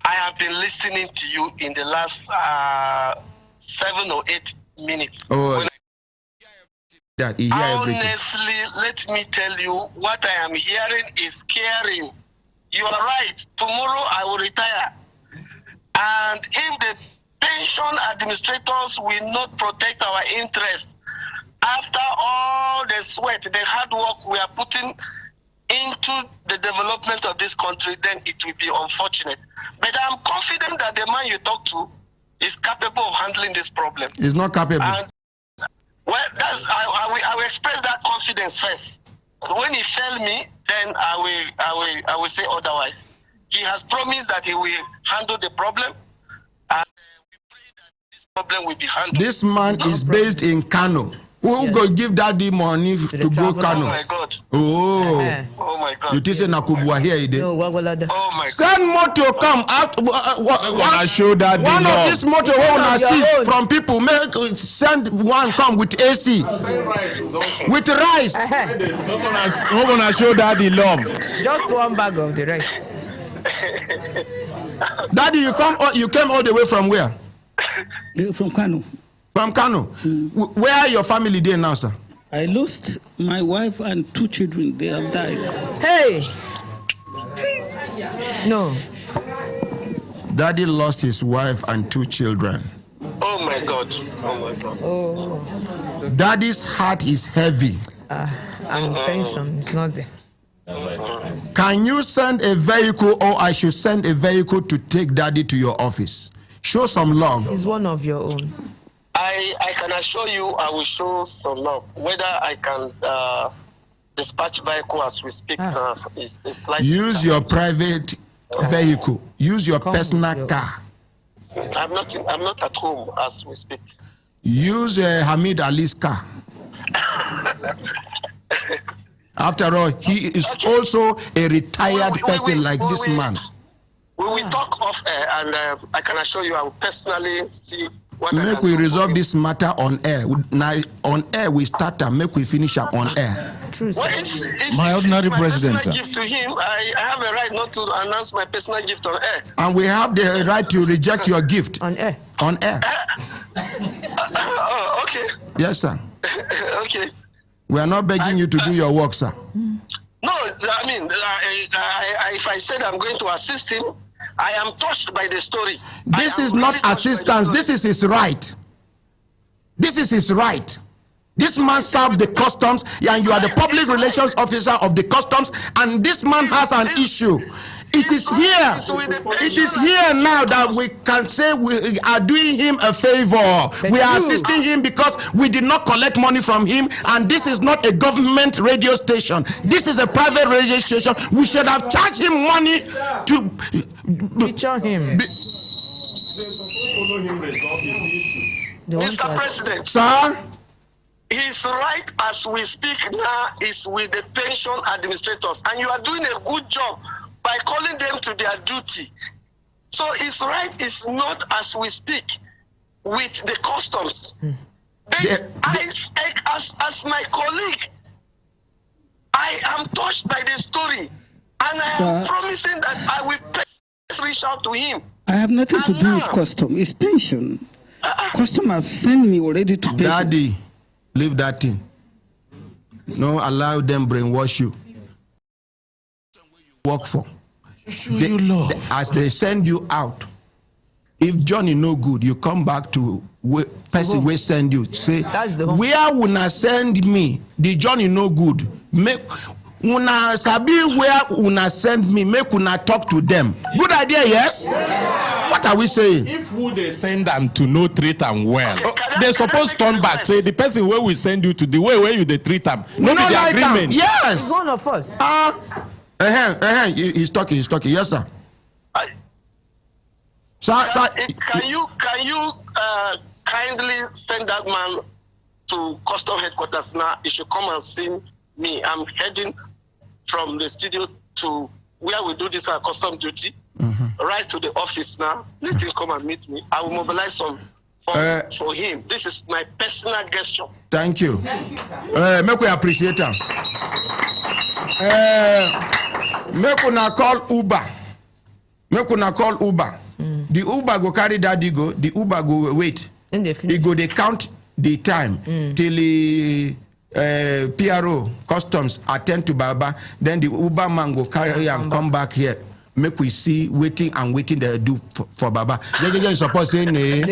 I have been listening to you in the last 7 or 8 minutes. Oh, honestly, let me tell you, what I am hearing is scaring. You are right. Tomorrow I will retire. And if the pension administrators will not protect our interests, after all the sweat, the hard work we are putting into the development of this country, then it will be unfortunate. But I'm confident that the man you talk to is capable of handling this problem. He's not capable. And, well, I will express that confidence first. When he fail me, then I will say otherwise. He has promised that he will handle the problem, and we pray that this problem will be handled. This man is based in Kano. Who go give daddy money to go Kano? Oh my God. Oh. Oh my God. You say Nakubwa here? No, oh my God. Send motor come out. One show that one of this motor we wanna see from people. Send one come with AC. With rice. We're gonna show daddy love. Just one bag of the rice. Daddy, you came all the way from where? From Kano. From Kano. Where are your family there now, sir? I lost my wife and 2 children. They have died. Hey! No. Daddy lost his wife and 2 children. Oh my God. Oh my God. Oh. Daddy's heart is heavy. And pension is not there. Can you send a vehicle, or I should send a vehicle to take daddy to your office? Show some love. He's one of your own. I can assure you I will show some love. Whether I can dispatch vehicle as we speak is slightly. Use your private vehicle. Use your personal car. I'm not at home as we speak. Use Hamid Ali's car. After all, he is also a retired person like this man. We will talk off air, and I can assure you I will personally see what make we resolve this matter on air. Now on air we start and make we finish up on air. Well, My ordinary president, sir. Gift to him, I have a right not to announce my personal gift on air. And we have the right to reject your gift on air. On air. Oh, okay. Yes, sir. Okay. We are not begging you to do your work, sir. No, I mean, if I said I'm going to assist him, I am touched by the story. This is not assistance. This is his right. This is his right. This man served the customs, and you are the public relations officer of the customs, and this man has an issue. It is here. It is here now that we can say we are doing him a favor. We are assisting him because we did not collect money from him, and this is not a government radio station. This is a private radio station. We should have charged him money to feature him. Mr. President. Sir? His right as we speak now is with the pension administrators, and you are doing a good job by calling them to their duty. So his right is not as we speak with the customs. As my colleague, I am touched by the story, and I am promising that I will reach out to him. I have nothing to do with custom. It's pension. Custom have sent me already to pension. Daddy, leave that thing. No, allow them brainwash you. Work for. As they send you out, if Johnny no good, you come back to person we send you. Say, where una send me? The Johnny no good. Make una sabi where una send me. Make una talk to them. Good idea, yes? What are we saying? If who they send them to no treat them well, they supposed to turn back. Say the person where we send you to the way where you they treat them. No, be the agreement. Yes. It's one of us. He's talking. Yes, sir. Can you kindly send that man to custom headquarters now, he should come and see me. I'm heading from the studio to where we do this custom duty, right to the office now. Let him come and meet me. I will mobilize some funds for him. This is my personal gesture. Thank you. Make we appreciate him. Make una call Uber. Make una call Uber. The Uber go carry daddy go. The Uber go wait. He go they count the time till the PRO customs attend to Baba. Then the Uber man go carry and come back here. Make we see waiting and waiting they do for Baba. You suppose say nay.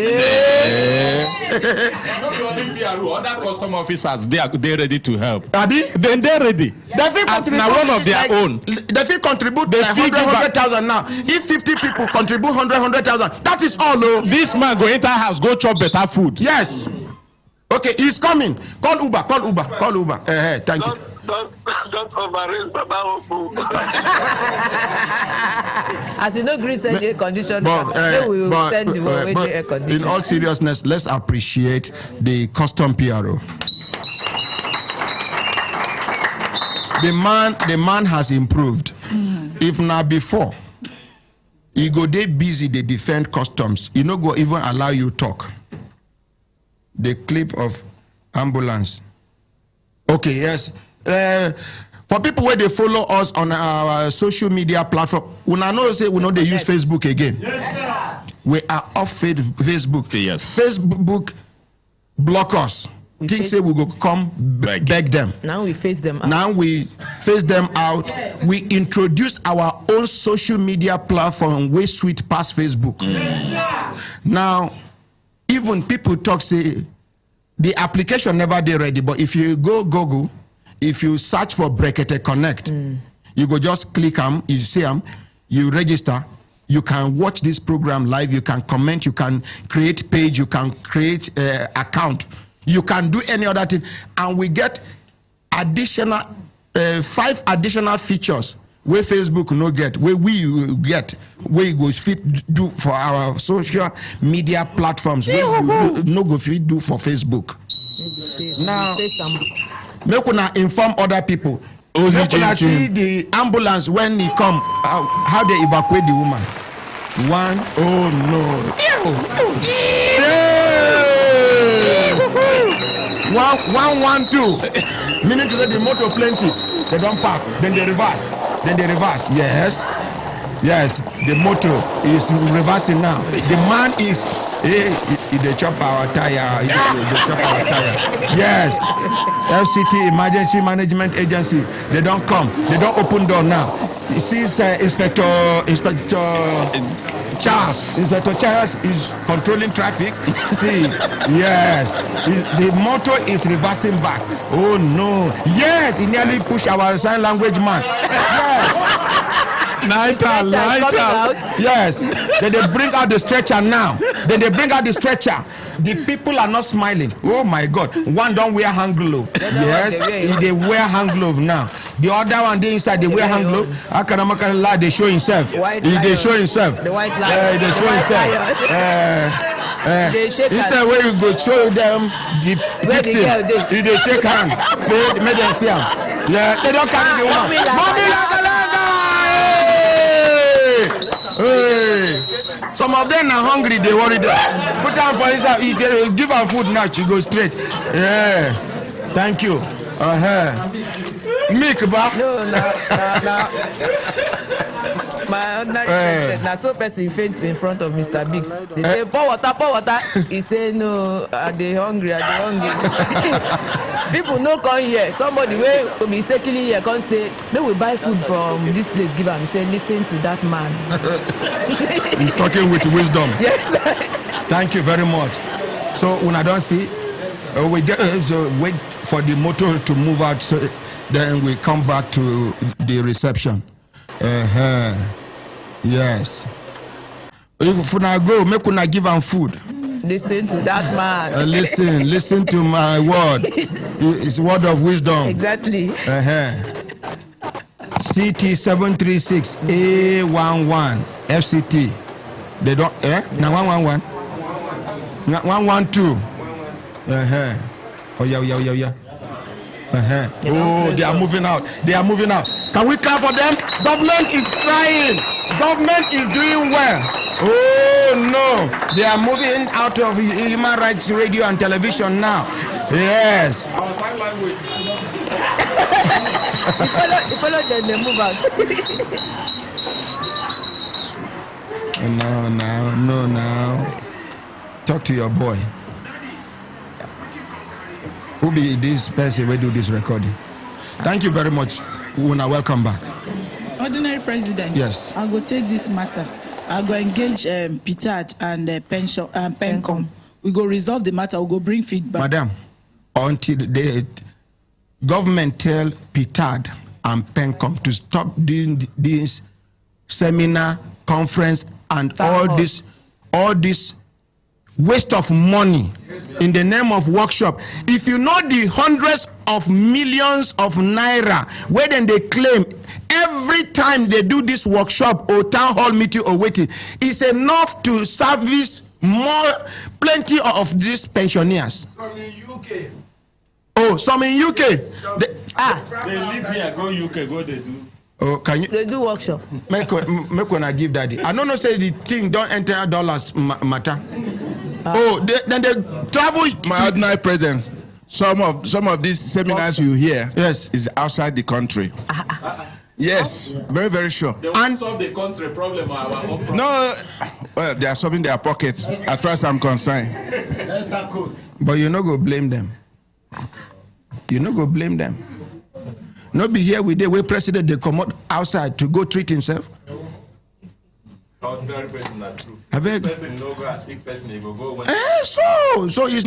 Other custom officers they ready to help. Abi? Then they're ready. They feel now one of their own. They feel contribute like 100,000 now. If 50 people contribute 100,000, that is all. Oh. This man go enter house, go chop better food. Yes. Okay, he's coming. Call Uber. Call Uber. Call Uber. Thank you. Don't overraise Baba. As you know, Greece air condition, they will send you away the air condition. In all seriousness, let's appreciate the custom PRO. The man has improved. If not before, he go dey busy, they defend customs. He no go even allow you talk. The clip of ambulance. Okay, yes. For people where they follow us on our social media platform, we know say we know they use Facebook again. Yes, we are off Facebook. Yes. Facebook block us. Think say we go come beg them. Now we face them out. Now we face them out. We introduce our own social media platform way sweet past Facebook. Now, even people talk say the application never they ready, but if you go Google, if you search for Brekete Connect, you go just click them, you see them, you register, you can watch this program live, you can comment, you can create page, you can create account, you can do any other thing, and we get additional 5 additional features where Facebook no get, where we get, where you go fit do for our social media platforms, where we no go fit do for Facebook. Now, make una inform other people. Make una see the ambulance when he come, how they evacuate the woman. 1, oh no. 112. Meaning to say the motor plenty. They don't park, then they reverse. Yes. The motor is reversing now. The man is they chop our tire. They chop our tire. Yes. FCT Emergency Management Agency. They don't come. They don't open door now. You see, Inspector Charles. Inspector Charles is controlling traffic. See, yes. The motor is reversing back. Oh no. Yes, he nearly pushed our sign language man. Yes. Lighter. Yes. Then they bring out the stretcher now. The people are not smiling. Oh my God. One don't wear hand glove. Yes. They wear hand glove now. The other one they inside they wear hand glove. Akaramaka they show himself. They show himself. The white lion. They show himself. Instead where you go show them the victim. They shake hand. They make them see him. Yeah. They don't carry the one. Hey. Some of them are hungry, they worry them. Put down for inside, eat, give her food now, she goes straight. Yeah. Thank you. Milk, ba? No. My ordinary president, now so person faints in front of Mr. Biggs. They say, pour water. He say, no, are they hungry? People no come here. Somebody will mistakenly here come say, they will buy food from this place, give him. He say, listen to that man. He's talking with wisdom. Yes. Thank you very much. So when I don't see, we wait for the motor to move out, so then we come back to the reception. Yes. If una go, make una give him food. Listen to that man. Listen to my word. It's word of wisdom. Exactly. CT 736 A11 FCT. They don't now 111. 112. Oh, yeah. Oh, they are moving out. They are moving out. Can we clap for them? Government is trying. Government is doing well. Oh, no. They are moving out of human rights radio and television now. Yes. Our sign language. You follow them, they move out. No. Talk to your boy. Who be this person will do this recording? Thank you very much. Una, welcome back. Ordinary President. Yes. I'll go take this matter. I'll go engage PTAD and pension and PENCOM. We go resolve the matter. We'll go bring feedback. Madam, until the government tell PTAD and PENCOM to stop doing this seminar, conference, and all this waste of money in the name of workshop. If you know the hundreds of millions of naira where then they claim every time they do this workshop or town hall meeting or waiting, it's enough to service plenty of these pensioners. Some in UK. Oh, some in UK. They live here, go UK, go they do. Oh, can you? They do workshop. Make when I give daddy. I don't know say the thing don't enter dollars matter. Then they travel. My ordinary president. Some of these seminars you hear, yes, is outside the country. Yes, very, very sure. They won't solve the country problem or our own problem. No, well, they are solving their pockets, as far as I'm concerned. But you no go blame them. You no go blame them. Not be here with the way president they come out outside to go treat himself. Ordinary person not true. I beg. Person no go, a sick person he go when. So it's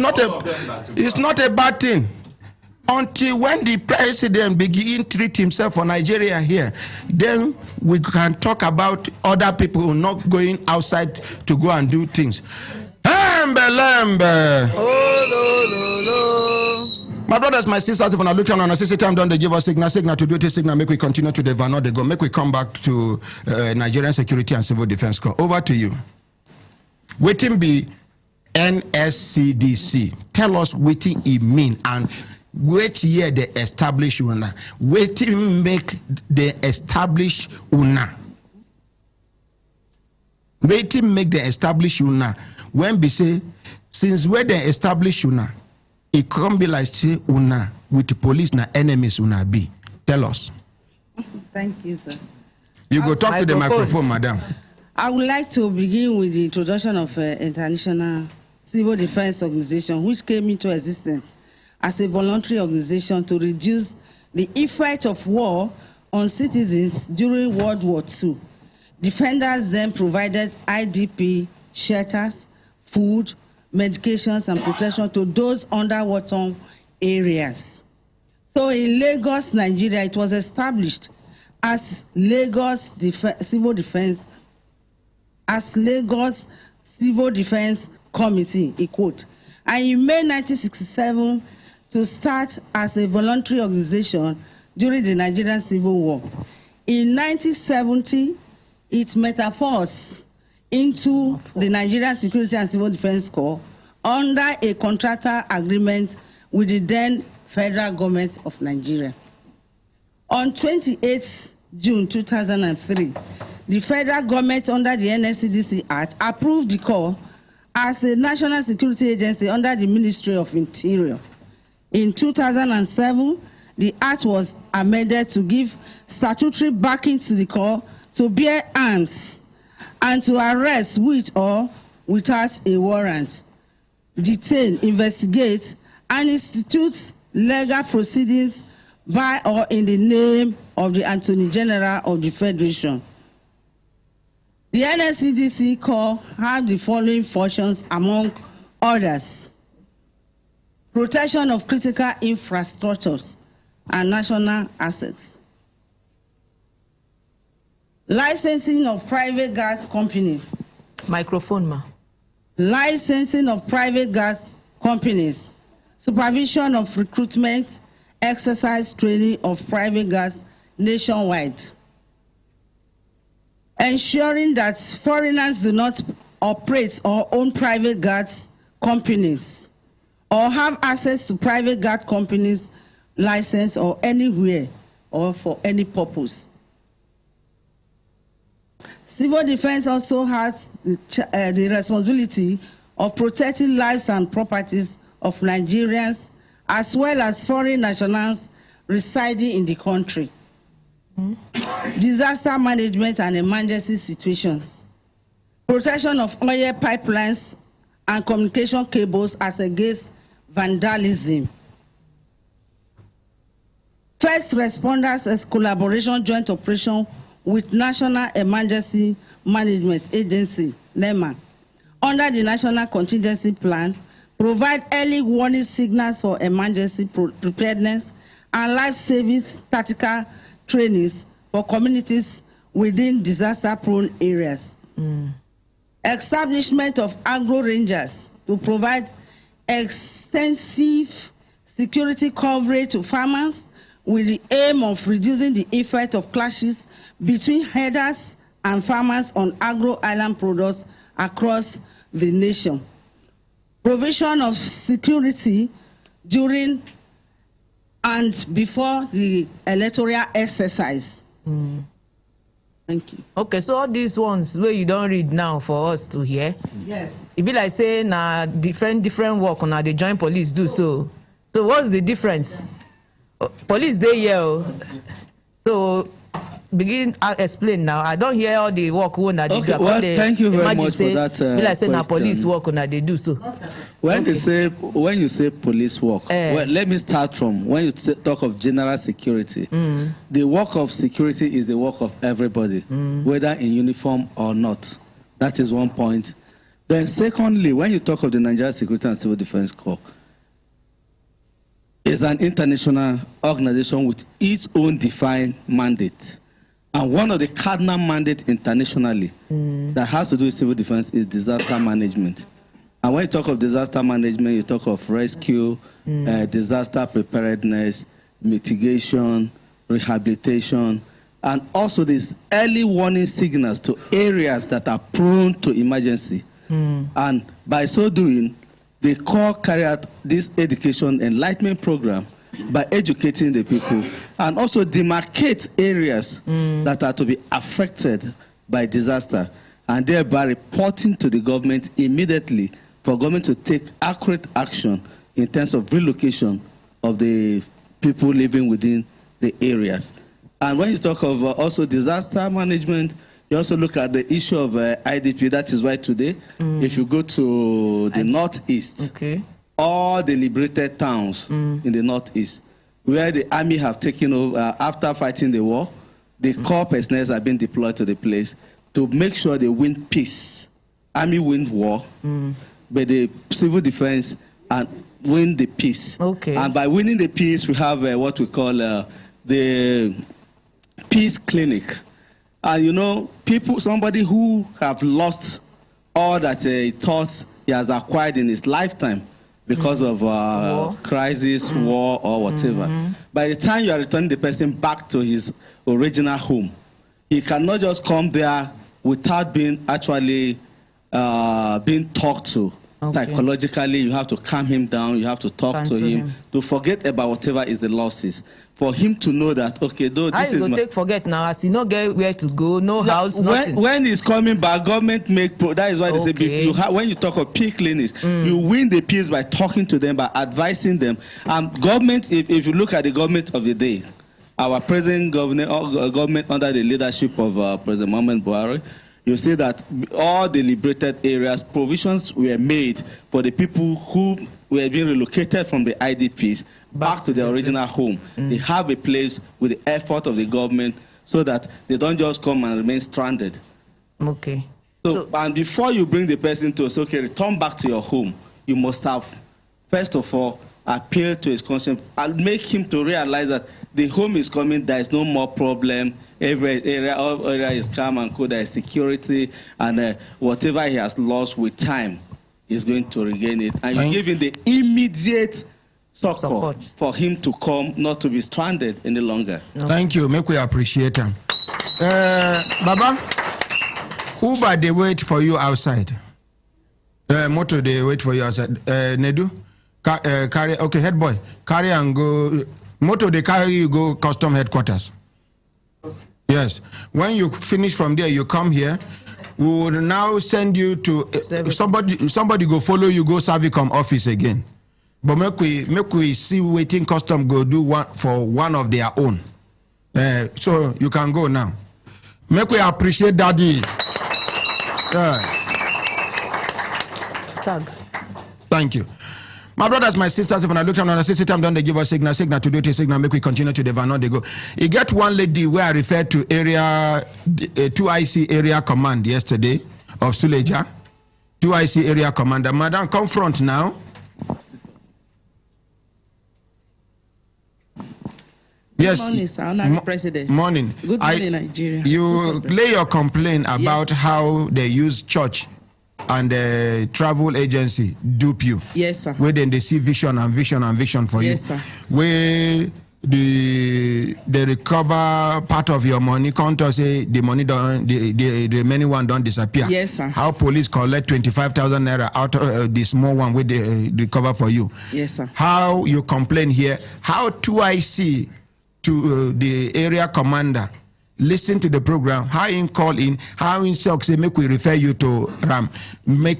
not a bad thing. Until when the president begin treat himself for Nigeria here, then we can talk about other people who not going outside to go and do things. My brothers, my sisters, if I look down on a time, don't they give us signal to do this signal, make we continue to the Vano, they go, make we come back to Nigerian Security and Civil Defense Corps. Over to you. Waiting be NSCDC. Tell us what it mean and which year they establish UNA. Waiting make they establish UNA. Waiting make they establish UNA. When we say, since where they establish UNA, it can't be like say UNA with the police na enemies UNA be. Tell us. Thank you, sir. You go talk to the microphone, madam. I would like to begin with the introduction of International Civil Defense Organization, which came into existence as a voluntary organization to reduce the effect of war on citizens during World War II. Defenders then provided IDP shelters, food, medications, and protection to those under war-torn areas. So in Lagos, Nigeria, it was established as Lagos Civil Defense Committee, a quote. And in May 1967, to start as a voluntary organization during the Nigerian Civil War. In 1970, it metamorphosed into the Nigerian Security and Civil Defense Corps under a contractor agreement with the then federal government of Nigeria. On 28 June 2003, the federal government under the NSCDC Act approved the Corps as a national security agency under the Ministry of Interior. In 2007, the Act was amended to give statutory backing to the Corps to bear arms and to arrest with or without a warrant, detain, investigate, and institute legal proceedings by or in the name of the Attorney General of the Federation. The NSCDC Corps have the following functions among others: protection of critical infrastructures and national assets, licensing of private gas companies. Microphone, ma. Licensing of private gas companies, supervision of recruitment, exercise training of private gas nationwide, ensuring that foreigners do not operate or own private gas companies, or have access to private guard companies license or anywhere or for any purpose. Civil defense also has the responsibility of protecting lives and properties of Nigerians as well as foreign nationals residing in the country. Disaster management and emergency situations. Protection of oil pipelines and communication cables as against vandalism. First responders as collaboration joint operation with National Emergency Management Agency, NEMA, under the National Contingency Plan, provide early warning signals for emergency preparedness and life-saving tactical trainings for communities within disaster-prone areas. Establishment of agro rangers to provide extensive security coverage to farmers with the aim of reducing the effect of clashes between herders and farmers on agro-island products across the nation. Provision of security during and before the electoral exercise. Thank you. Okay, so all these ones where you don't read now for us to hear. Yes. It be like saying different work on the joint police do so. So what's the difference? Police they here. So begin explain now. I don't hear all the work when they do. Well, thank you very much for that. Be like saying police work on they do so. When you say police work, well, let me start from when you talk of general security. The work of security is the work of everybody, whether in uniform or not. That is one point. Then secondly, when you talk of the Nigeria Security and Civil Defense Corps, it's an international organization with its own defined mandate. And one of the cardinal mandates internationally that has to do with civil defense is disaster management. And when you talk of disaster management, you talk of rescue, disaster preparedness, mitigation, rehabilitation, and also these early warning signals to areas that are prone to emergency. And by so doing, the Corps carry out this education enlightenment program by educating the people and also demarcate areas that are to be affected by disaster and thereby reporting to the government immediately for government to take accurate action in terms of relocation of the people living within the areas. And when you talk of also disaster management, you also look at the issue of IDP. That is why today, if you go to the northeast, all the liberated towns in the northeast, where the army have taken over after fighting the war, the Corps personnel have been deployed to the place to make sure they win peace. Army win war, but the civil defense and win the peace. And by winning the peace, we have what we call the peace clinic. And you know, somebody who have lost all that he thought he has acquired in his lifetime because of crisis, war, or whatever. By the time you are returning the person back to his original home, he cannot just come there without being actually being talked to. Psychologically, you have to calm him down, you have to talk to him, to forget about whatever is the losses. For him to know that, okay, though this is take forget now, as he not get where to go, no house, nothing. When he's coming back, government make, that is why they say, when you talk of peace clinics, you win the peace by talking to them, by advising them. And government, if you look at the government of the day, our present government under the leadership of President Muhammad Buhari, you see that all the liberated areas, provisions were made for the people who were being relocated from the IDPs back to their original home. They have a place with the effort of the government so that they don't just come and remain stranded. So, and before you bring the person to say, okay, return back to your home, you must have, first of all, appeal to his conscience and make him to realize that the home is coming, there is no more problem, every area is calm and cool, there is security, and whatever he has lost with time, he's going to regain it. And you give him the immediate support for him to come, not to be stranded any longer. Thank you. Make we appreciate him. Baba, Uber, they wait for you outside. Motor, they wait for you outside. Nedu, Carry, okay, head boy, carry and go. Motor, they carry you go custom headquarters. Yes. When you finish from there, you come here. We will now send you to somebody go follow you, go SERVICOM office again. But make we see waiting custom go do one for one of their own. So you can go now. Make we appreciate Daddy. Yes. Tag. Thank you. My brothers, my sisters, if I look at the system, don't they give us signal to do the signal, make we continue to the van, they go. You get one lady where I referred to area, 2IC area command yesterday of Suleja. 2IC area commander. Madam, come front now. Yes. Good morning, sir. Honorable President. Morning. Good morning, Nigeria. You lay your complaint about how they use church and the travel agency dupe you. Yes, sir. Where then they see vision for you. Yes, sir. Where they recover part of your money, counter say the money don't, the remaining one don't disappear. Yes, sir. How police collect 25,000 naira out of the small one where they recover for you. Yes, sir. How you complain here? How do I see to the area commander? Listen to the program, how in call in, how in shock say make we refer you to RAM, make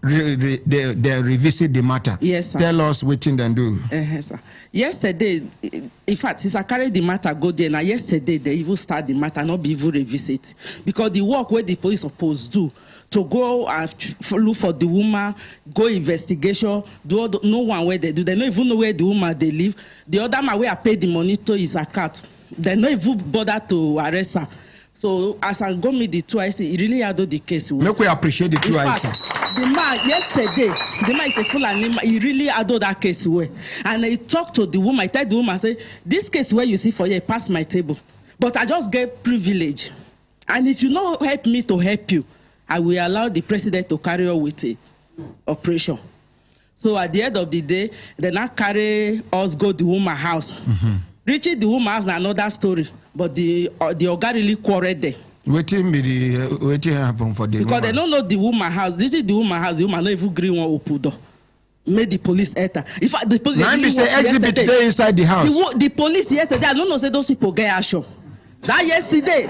they revisit the matter. Yes, sir. Tell us what you then do. Sir. Yesterday, in fact, since I carried the matter go there, now yesterday they even start the matter, not be even revisit. Because the work where the police supposed to do, to go and look for the woman, go investigation, do no one where they do. They don't even know where the woman they live. The other man where I pay the money to his account. They don't even bother to arrest her. So as I go me the 2IC, it really had the case. Make we appreciate the 2IC. The man yesterday, the man is a full animal. He really had that case away. And I talked to the woman. I tell the woman, I say, this case where you see for you, pass my table. But I just get privilege. And if you don't help me to help you, I will allow the president to carry on with the operation. So at the end of the day, they now carry us go to the woman's house. Reaching the woman's house is another story, but the oga really quarreled there. Waiting happen for the because woman. They don't know the woman's house. This is the woman's house. The woman don't even agree one open door. Made the police enter. In fact, the police. Now say exhibit there inside the house. The police yesterday, I don't know say those people get action. That yesterday,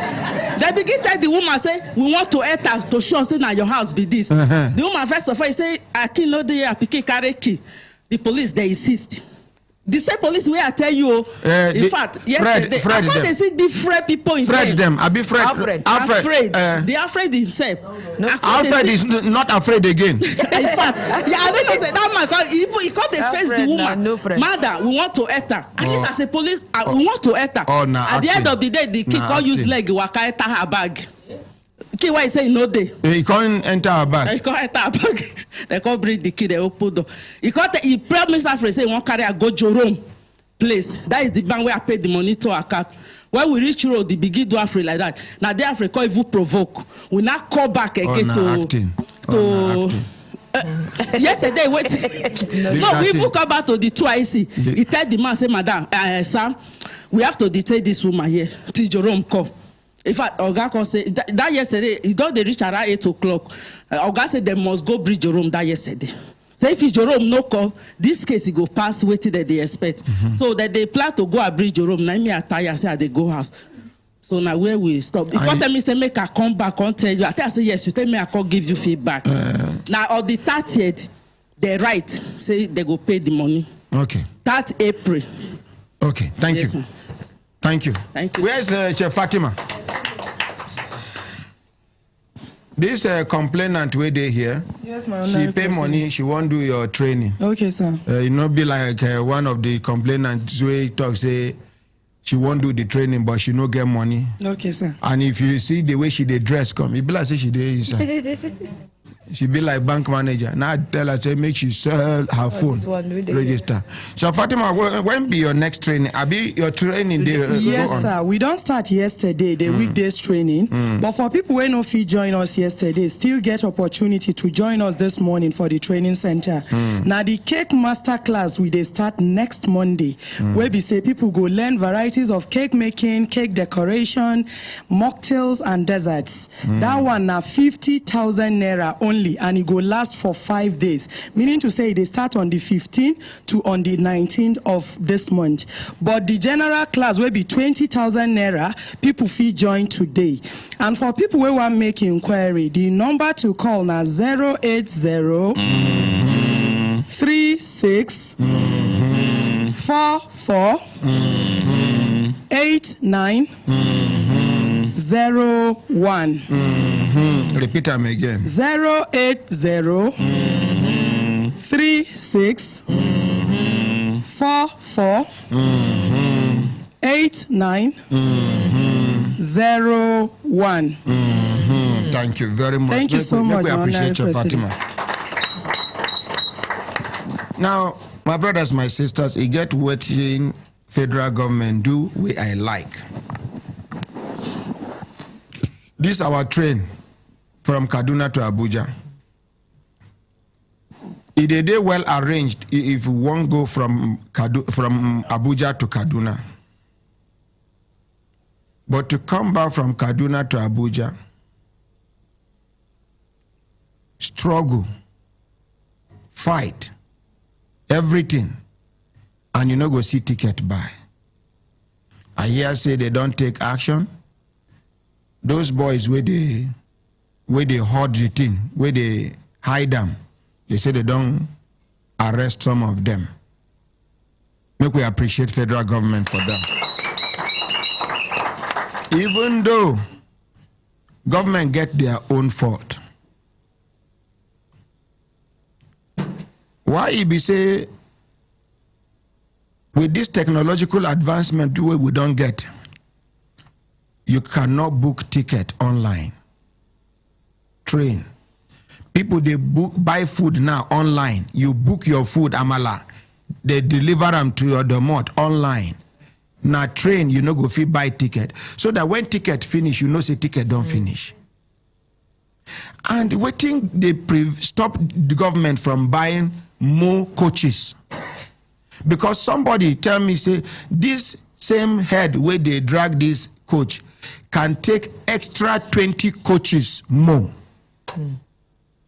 they begin to tell the woman say we want to enter to show say now your house be this. The woman first of all say I can't know the picky carry key. The police they insist. The same police where I tell you, in fact, yesterday, Fred they see different people in Fred them. I be Fred. Alfred. They are afraid himself. No, Alfred is not afraid again. In fact, I don't know say that man because he can't face the woman. No friend. Madam, we want to enter. At least as a police, we want to enter. At the end of the day, the kid can't use leg. Waka enter her bag. Key why say no day. He can't enter her bag. He can't enter her bag. They can't bring the kid. They open door. He promised Alfred say he won't carry a go Jerome place. That is the bank where I paid the money to account. When we reach road, they begin to Alfred like that. Now the Alfred can't even provoke. We now call back again yesterday wait. No, we book about to the 2IC. He tell the man say, Madam, sir, we have to detain this woman here till Jerome come. In fact, Oga can say that yesterday, he don't reach around 8 o'clock. Oga said they must go bridge Jerome that yesterday. So if Jerome no come, this case he go pass waiting that they expect. So that they plan to go at bridge Jerome. Now me attire say they go house. So now where we stop? If you tell me say make I come back and tell you, I say yes. You tell me I can't give you feedback. Now on the 30th, they write say they go pay the money. Okay. 3rd April. Okay. Thank you. Sir. Thank you. Thank you. Where's Chef Fatima? This complainant where they here. Yes, ma'am. She pay money. She won't do your training. Okay, sir. You not be like one of the complainants where talk say she won't do the training, but she no get money. Okay, sir. And if you see the way she dey dress come, it be like say she dey inside. She be like bank manager. Now I tell her say make she sell her phone register. So Fatima, when be your next training? I be your training day. Yes, sir. We don't start yesterday, the weekdays training. But for people who no fit join us yesterday, still get opportunity to join us this morning for the training center. Now the cake master class we they start next Monday. Where we say people go learn varieties of cake making, cake decoration, mocktails and desserts. That one now 50,000 naira only only, and it will last for 5 days, meaning to say they start on the 15th to on the 19th of this month. But the general class will be 20,000 naira. People fee join today. And for people who want to make inquiry, the number to call now 080 36 44 89 01. Repeat them again. 080 36 44 89 01. Thank you very much. Thank you so much. We appreciate you, Fatima. Now, my brothers, my sisters, you get what in federal government do we I like. This our train from Kaduna to Abuja. It is day well arranged if we won't go from Abuja to Kaduna. But to come back from Kaduna to Abuja, struggle, fight, everything, and you no go see ticket buy. I hear say they don't take action. Those boys where they hoard the thing, where they hide them, they say they don't arrest some of them. Make we appreciate federal government for that. Even though government get their own fault. Why it be say with this technological advancement we don't get, you cannot book ticket online. Train. People they buy food now online. You book your food, amala. They deliver them to your domot online. Now train, you know go fit buy ticket. So that when ticket finish, you know say ticket don't finish. And waiting they stop the government from buying more coaches. Because somebody tell me say this same head where they drag this coach can take extra 20 coaches more.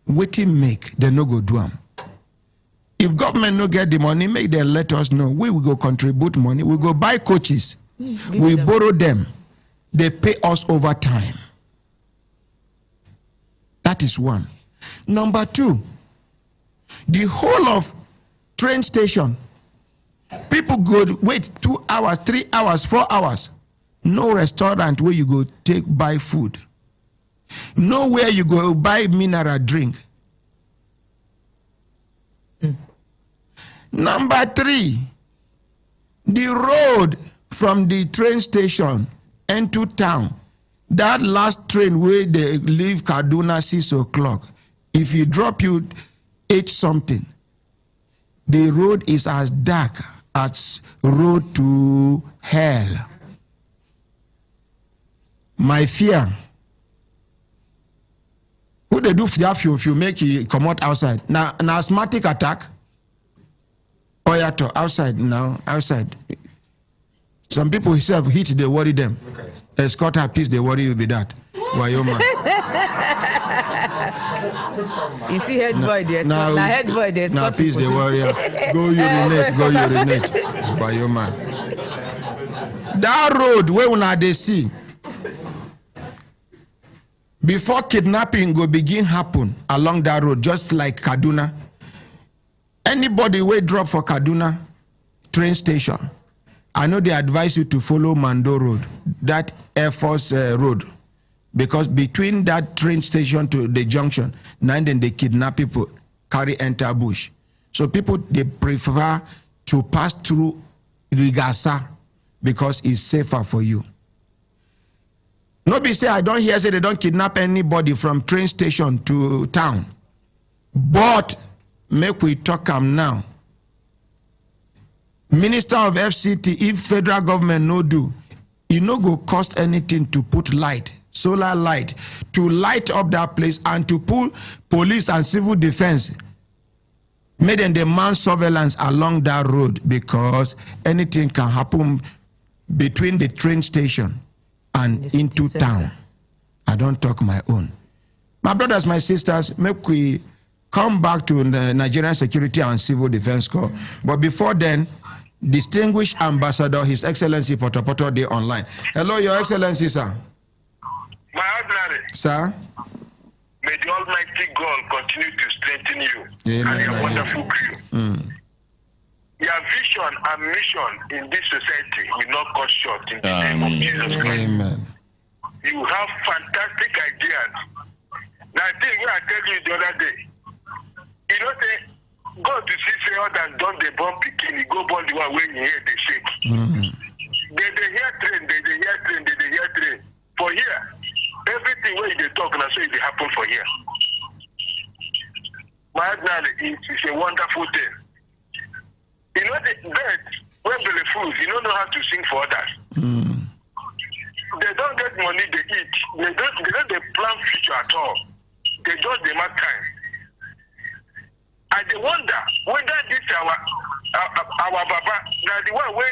Waiting make they no go do them. If government no get the money, make them let us know. We will go contribute money. We go buy coaches. We borrow them. They pay us over time. That is one. Number two, the whole of train station, people go wait 2 hours, 3 hours, 4 hours. No restaurant where you go buy food. Nowhere you go buy mineral drink. Number three, the road from the train station into town, that last train where they leave Kaduna 6 o'clock, if you drop you 8 something, the road is as dark as road to hell. My fear, who they do if you make it come out outside? Now an asthmatic attack. Oh yeah, to outside now, outside. Some people himself hit, they worry them. Escort her peace, they worry you be that. Why you man? You see head boy there. Now head boy there. Now peace, they worry. Go urinate. Why you man? That road where una they see. Before kidnapping go begin happen along that road, just like Kaduna. Anybody will drop for Kaduna train station, I know they advise you to follow Mando Road, that Air Force road, because between that train station to the junction, now then they kidnap people, carry enter bush. So people, they prefer to pass through Rigasa because it's safer for you. Nobody say, I don't hear say they don't kidnap anybody from train station to town. But make we talk now. Minister of FCT, if federal government no do, it no go cost anything to put light, solar light, to light up that place and to pull police and civil defense. Make them demand surveillance along that road because anything can happen between the train station and into town. I don't talk my own. My brothers, my sisters, make we come back to the Nigerian Security and Civil Defense Corps. But before then, distinguished ambassador, His Excellency Potopoto Day Online. Hello, Your Excellency, sir. My ordinary. Sir. May the Almighty God continue to strengthen you. Amen. And your wonderful crew. Mm. Your vision and mission in this society will not cut short in the name of Jesus Christ. Amen. You have fantastic ideas. Now, I think I tell you the other day, you know, they go to see say others done the bomb picking, you go born the one when you hear the shake. They hear train, they hear train, they hear train. For here, everything where they talk now, so it happen for here. My ordinary, it's a wonderful thing. You know, the birds, when they're fools, you don't know how to sing for others. They don't get money, they eat. They don't plan future at all. They just demand time. And they wonder whether this our Baba, now the one we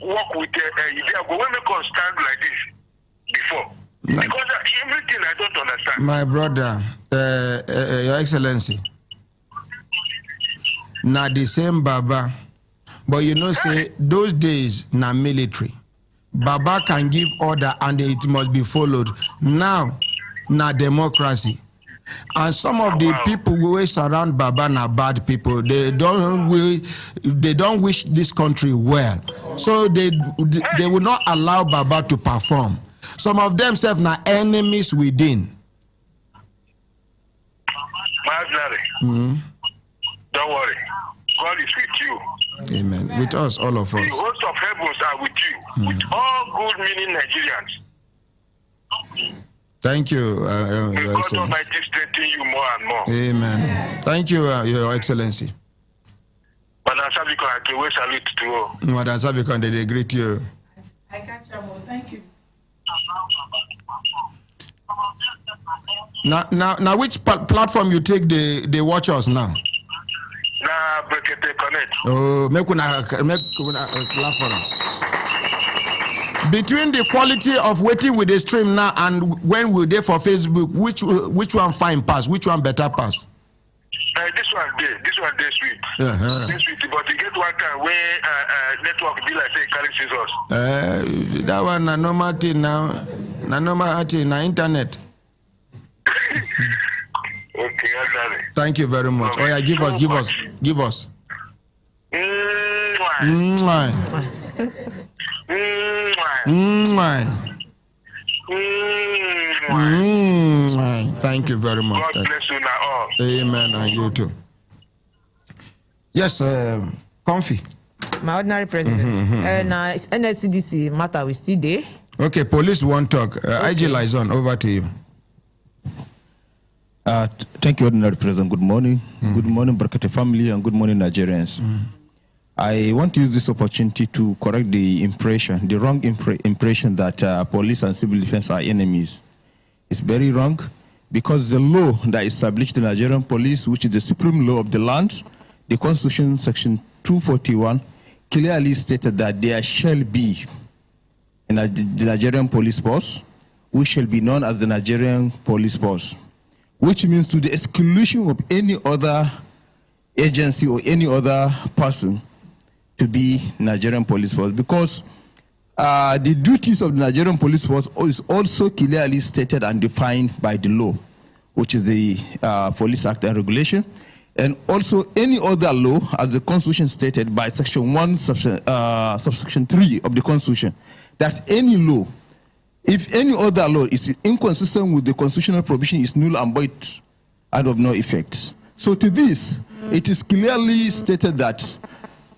work with when we can stand like this before. Because everything I don't understand. My brother, Your Excellency, now the same Baba, but you know, say those days na military. Baba can give order and it must be followed. Now, na democracy. And some of the people who surround Baba na bad people. They don't wish this country well. So they will not allow Baba to perform. Some of them serve na enemies within. Don't worry. God is with you. Amen. With us, all of us. The hosts of heavens are with you. With all good meaning Nigerians. Thank you, May Your God Excellency. Almighty strengthen you more and more. Amen. Thank you, Your Excellency. Madam Savicon, I can wait salute to you. Madam Savicon, they greet you. I catch you. Thank you. Now, which platform you take? They watch us now. Now, Brekete Connect. Oh, make una clap for them. Between the quality of waiting with the stream now and when we there for Facebook, which one fine pass? Which one better pass? This one there sweet. This sweet, but you get one time where network be like say carry scissors. That one na normal thing now. Na normal thing na internet. Okay, I got it. Thank you very much. Oh yeah, give us. Thank you very much. God bless you now all. Amen, and you too. Yes, Comfy. My ordinary president. Now NSCDC matter we still there. Okay, police won't talk. IG Liaison, over to you. Thank you, Ordinary President. Good morning. Good morning, Brekete Family, and good morning, Nigerians. I want to use this opportunity to correct the impression, the wrong impression that police and civil defense are enemies. It's very wrong because the law that established the Nigerian police, which is the supreme law of the land, the Constitution, Section 241, clearly stated that there shall be the Nigerian police force, which shall be known as the Nigerian police force, which means to the exclusion of any other agency or any other person to be Nigerian police force, because the duties of the Nigerian police force is also clearly stated and defined by the law, which is the Police Act and Regulation, and also any other law, as the Constitution stated by Section 1, subsection 3 of the Constitution, that any law, if any other law is inconsistent with the constitutional provision, is null and void and of no effect. So to this, it is clearly stated that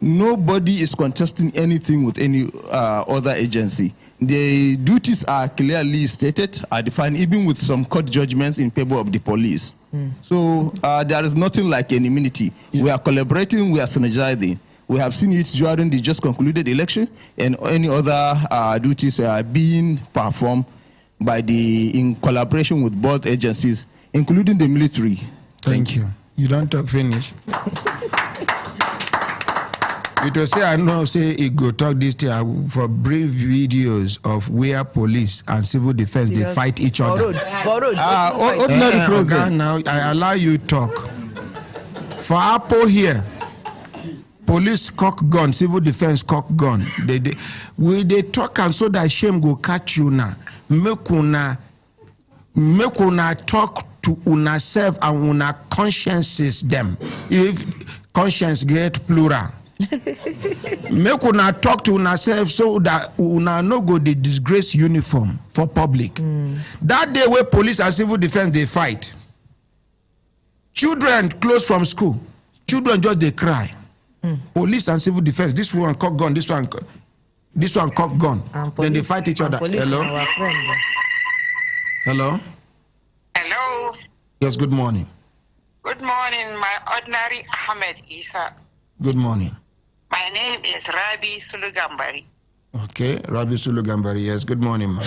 nobody is contesting anything with any other agency. The duties are clearly stated, are defined, even with some court judgments in favor of the police. So there is nothing like anonymity. We are collaborating, we are synergizing. We have seen it during the just concluded election, and any other duties are being performed by in collaboration with both agencies, including the military. Thank you. You don't talk finish. It will say, I know, say, it go talk this thing for brief videos of where police and civil defense, they fight each other. For road. Now, I allow you talk. For Apple here, police cock gun, civil defense cock gun. They talk and so that shame go catch you now. Make una talk to una self and una consciences them. If conscience get plural. Make una talk to una self so that una no go the disgrace uniform for public. That day where police and civil defense they fight. Children close from school. Children just they cry. Police and civil defense. This one cock gun. This one cock gun. Then they fight each other. Hello. Hello. Hello. Yes. Good morning. Good morning, my ordinary Ahmad Isah. Good morning. My name is Rabi Sulugambari. Okay, Rabi Sulugambari. Yes. Good morning, ma'am.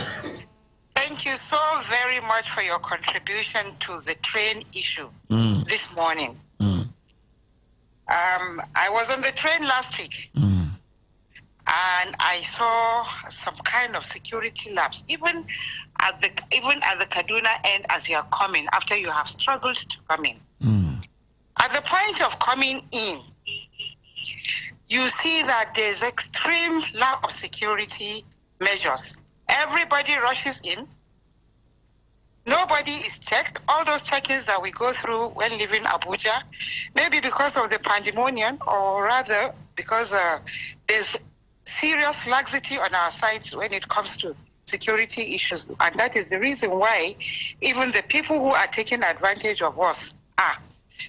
Thank you so very much for your contribution to the train issue this morning. I was on the train last week, and I saw some kind of security lapse, even at the Kaduna end as you are coming, after you have struggled to come in. At the point of coming in, you see that there's extreme lack of security measures. Everybody rushes in. Nobody is checked. All those check-ins that we go through when leaving Abuja, maybe because of the pandemonium, or rather because there's serious laxity on our sides when it comes to security issues. And that is the reason why even the people who are taking advantage of us are.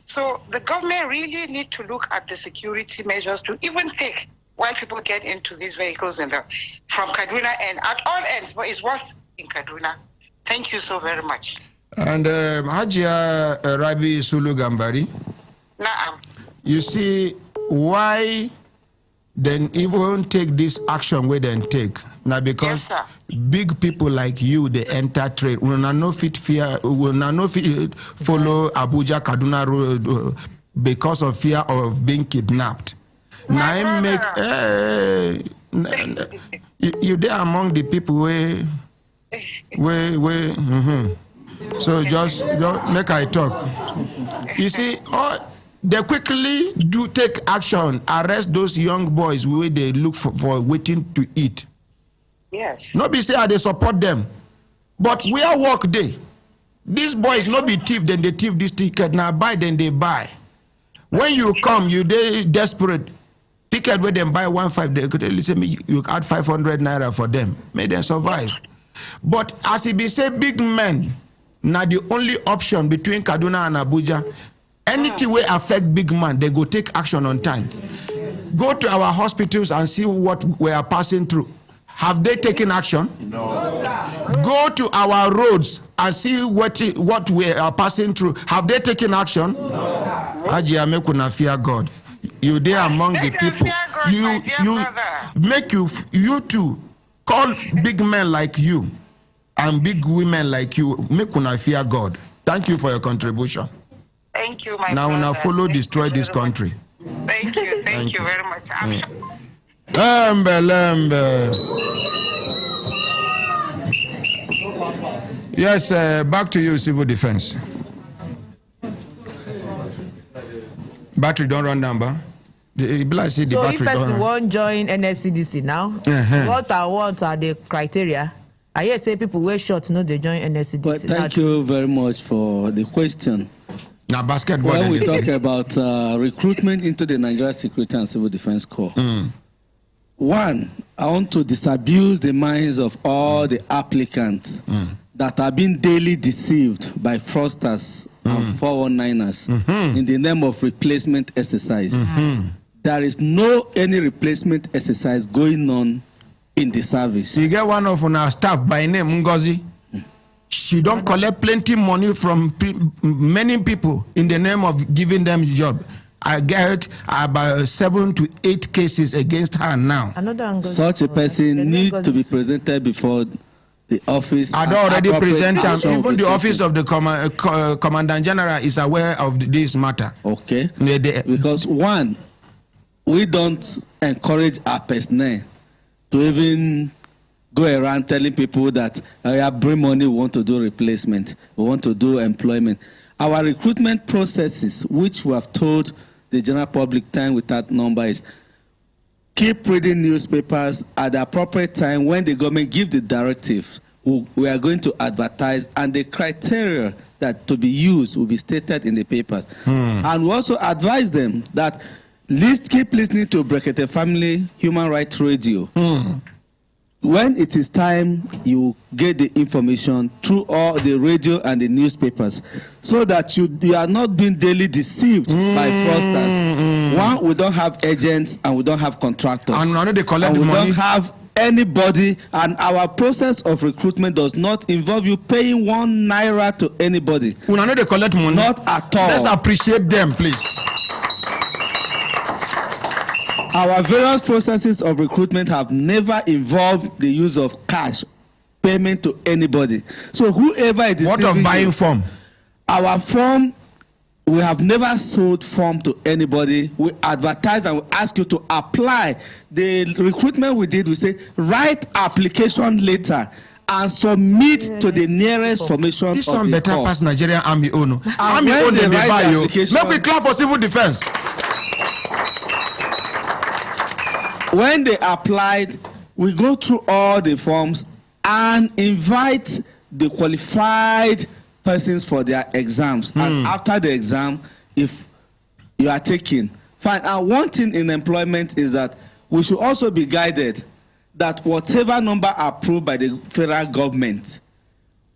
So the government really need to look at the security measures to even take while people get into these vehicles from Kaduna and at all ends, but it's worse in Kaduna. Thank you so very much. And Hajia Rabi Sulugambari, you see why then even take this action where then take now, because big people like you they enter trade. We will not fit fear. We will not fit follow Abuja Kaduna road because of fear of being kidnapped. Now make you there among the people where. So just make I talk. You see, they quickly do take action, arrest those young boys where they look for waiting to eat. Yes. Not be say they support them, but we are work day. These boys not be thief, then they thief this ticket. Now buy, then they buy. When you come, you they desperate. Ticket where them buy 1.5, they could listen me. You add 500 naira for them, make them survive. But as it be say, big men, now the only option between Kaduna and Abuja, anything will affect big man, they go take action on time. Go to our hospitals and see what we are passing through. Have they taken action? No. Go to our roads and see what we are passing through. Have they taken action? No. Ajia, make una fear God. You there among the people. You too. Call big men like you and big women like you. Make una fear God. Thank you for your contribution. Thank you, my now brother. Now follow destroy this country. Thank you. Thank you very much. Yes, back to you, civil defense. Battery don't run down, but so if person won't join NSCDC now, what are the criteria? I hear say people wear shorts, no, they join NSCDC. Well, thank you very much for the question. Now, basketball. When we talk about recruitment into the Nigeria Security and Civil Defense Corps, one, I want to disabuse the minds of all the applicants that are being daily deceived by fraudsters and 419ers in the name of replacement exercise. There is no any replacement exercise going on in the service. You get one of our staff by name Ngozi. She don't collect plenty money from many people in the name of giving them job. I get about 7 to 8 cases against her now. Such a person needs to be presented before the office. I already presented. Even the office of the Commandant General is aware of this matter. Okay. Because one, we don't encourage our personnel to even go around telling people that bring money, we want to do replacement, we want to do employment. Our recruitment processes, which we have told the general public time without number, is keep reading newspapers at the appropriate time when the government gives the directive. We are going to advertise, and the criteria that to be used will be stated in the papers. And we also advise them that keep listening to Brekete Family Human Rights Radio. When it is time, you get the information through all the radio and the newspapers, so that you are not being daily deceived by fraudsters. One, we don't have agents and we don't have contractors. And I know they collect the we money. don't have anybody, and our process of recruitment does not involve you paying 1 naira to anybody. We know they collect money. Not at all. Let's appreciate them, please. Our various processes of recruitment have never involved the use of cash payment to anybody. So whoever is what of buying form? Our form, we have never sold form to anybody. We advertise and we ask you to apply. The recruitment we did, we say write application letter and submit to the nearest formation. This one better pass Nigerian Army owner. Army owner they buy you. Make we clap for civil defense. When they applied, we go through all the forms and invite the qualified persons for their exams. And after the exam, if you are taken, fine. And one thing in employment is that we should also be guided that whatever number approved by the federal government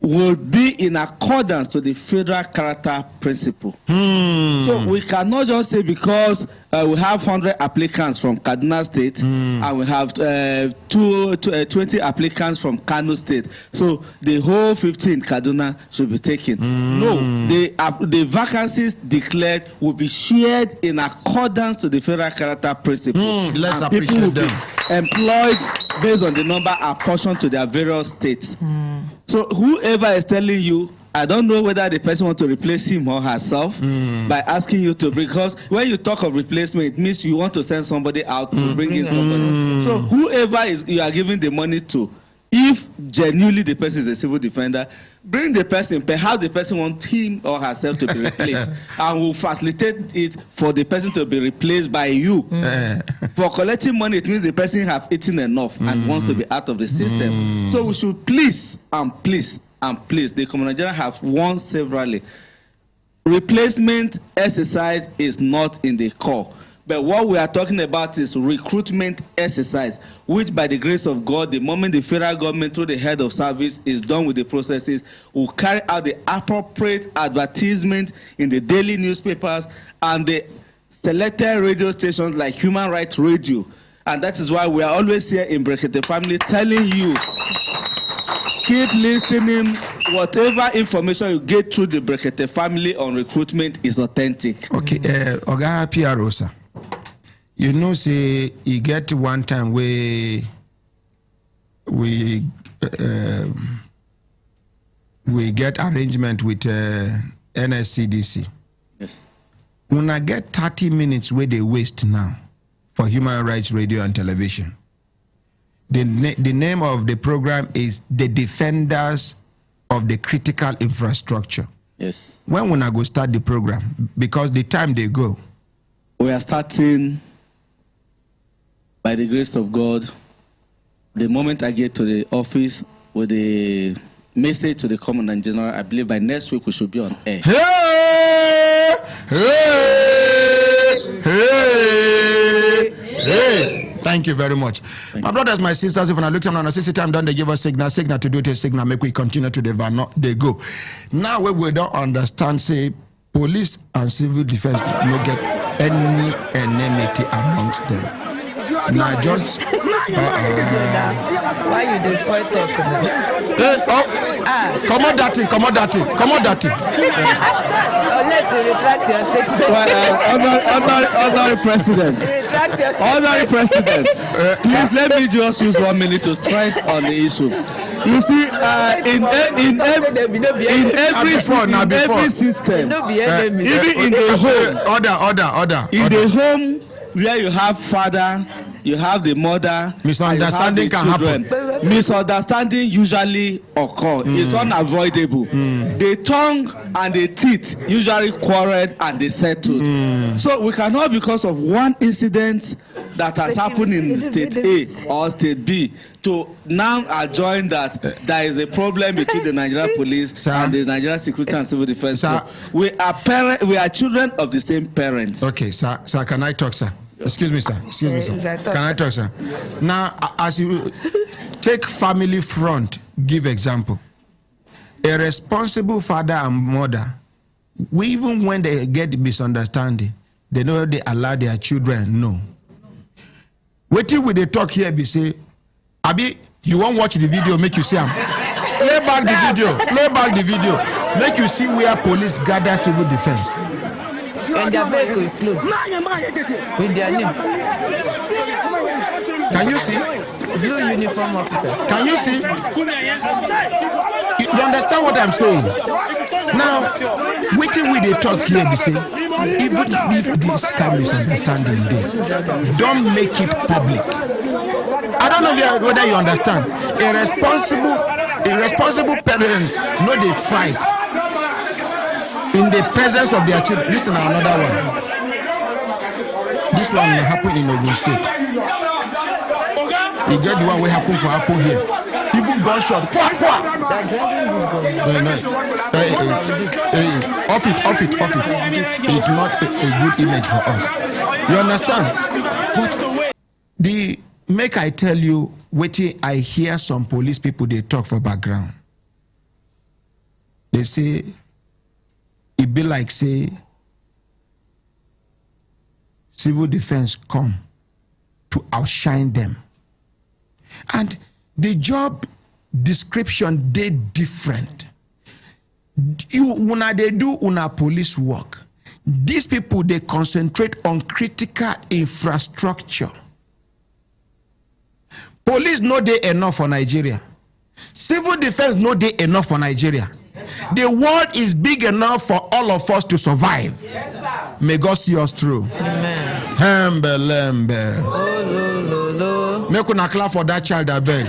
will be in accordance to the federal character principle. So we cannot just say because we have 100 applicants from Kaduna State and we have 20 applicants from Kano State, so the whole 15 in Kaduna should be taken. No, the vacancies declared will be shared in accordance to the federal character principle. Let's and appreciate people will them. be employed based on the number apportioned to their various states. So whoever is telling you, I don't know whether the person wants to replace him or herself by asking you to, because when you talk of replacement, it means you want to send somebody out to bring in somebody. So whoever you are giving the money to, if genuinely the person is a civil defender, bring the person, perhaps the person wants him or herself to be replaced, and will facilitate it for the person to be replaced by you. For collecting money, it means the person have eaten enough and wants to be out of the system. So we should please, the common Nigerian have warned severally. Replacement exercise is not in the core. But what we are talking about is recruitment exercise, which by the grace of God, the moment the federal government through the head of service is done with the processes, will carry out the appropriate advertisement in the daily newspapers and the selected radio stations like Human Rights Radio. And that is why we are always here in Brekete Family telling you, keep listening. Whatever information you get through the Brekete Family on recruitment is authentic. Okay, Oga PRO, sir. You know, say you get one time we get arrangement with NSCDC. Yes. When I get 30 minutes where they waste now for Human Rights Radio and Television. The name of the program is The Defenders of the Critical Infrastructure. Yes. When I go start the program? Because the time they go. We are starting, by the grace of God, the moment I get to the office with the message to the Commandant and General, I believe by next week we should be on air. Hey! Hey! Hey! Hey! Thank you very much. My brothers, my sisters, if I look at them on a CC time done, they give us signal to do the signal, make we continue to the van, they go. Now we don't understand, say, police and civil defense no get any enmity amongst them. Now just why you destroy talk? Come on that thing. Unless you retract your statement. Honorary President, please let me just use 1 minute to stress on the issue. You see, in every system, even in the home, order. In the home, where you have father, you have the mother, misunderstanding can happen. Misunderstanding usually occur. It's unavoidable. The tongue and the teeth usually quarrel and they settle. So we cannot, because of one incident that has happened in state A or state B, to now adjoin that there is a problem between the Nigerian police and the Nigerian Security and Civil Defense. We are children of the same parents. Okay, sir, can I talk, sir? Excuse me, sir. Can I talk, sir? Now, as you take family front, give example. A responsible father and mother, even when they get misunderstanding, they know they allow their children know. Waiting with the talk here, be say, Abi, you won't watch the video, make you see them. Play back the video, make you see where police gather civil defense. And their vehicle is closed with their name. Can you see? Blue uniform officers. Can you see? You understand what I'm saying? Now, waiting with the talk here, be say, even if this kind of misunderstanding there, don't make it public. I don't know whether you understand. Irresponsible parents know they fight in the presence of their children. Listen to another one. This one will happen in Ogun State. You get the one will happen for Apple here. Even gunshot. Off it. It's not a good image for us. You understand? But make I tell you, waiting, I hear some police people, they talk for background. They say, it be like say, civil defense come to outshine them. And the job description, they different. When they do police work, these people, they concentrate on critical infrastructure. Police know they enough for Nigeria. Civil defense know they enough for Nigeria. The world is big enough for all of us to survive. Yes, may God see us through. Amen. Make una clap for that child, I beg.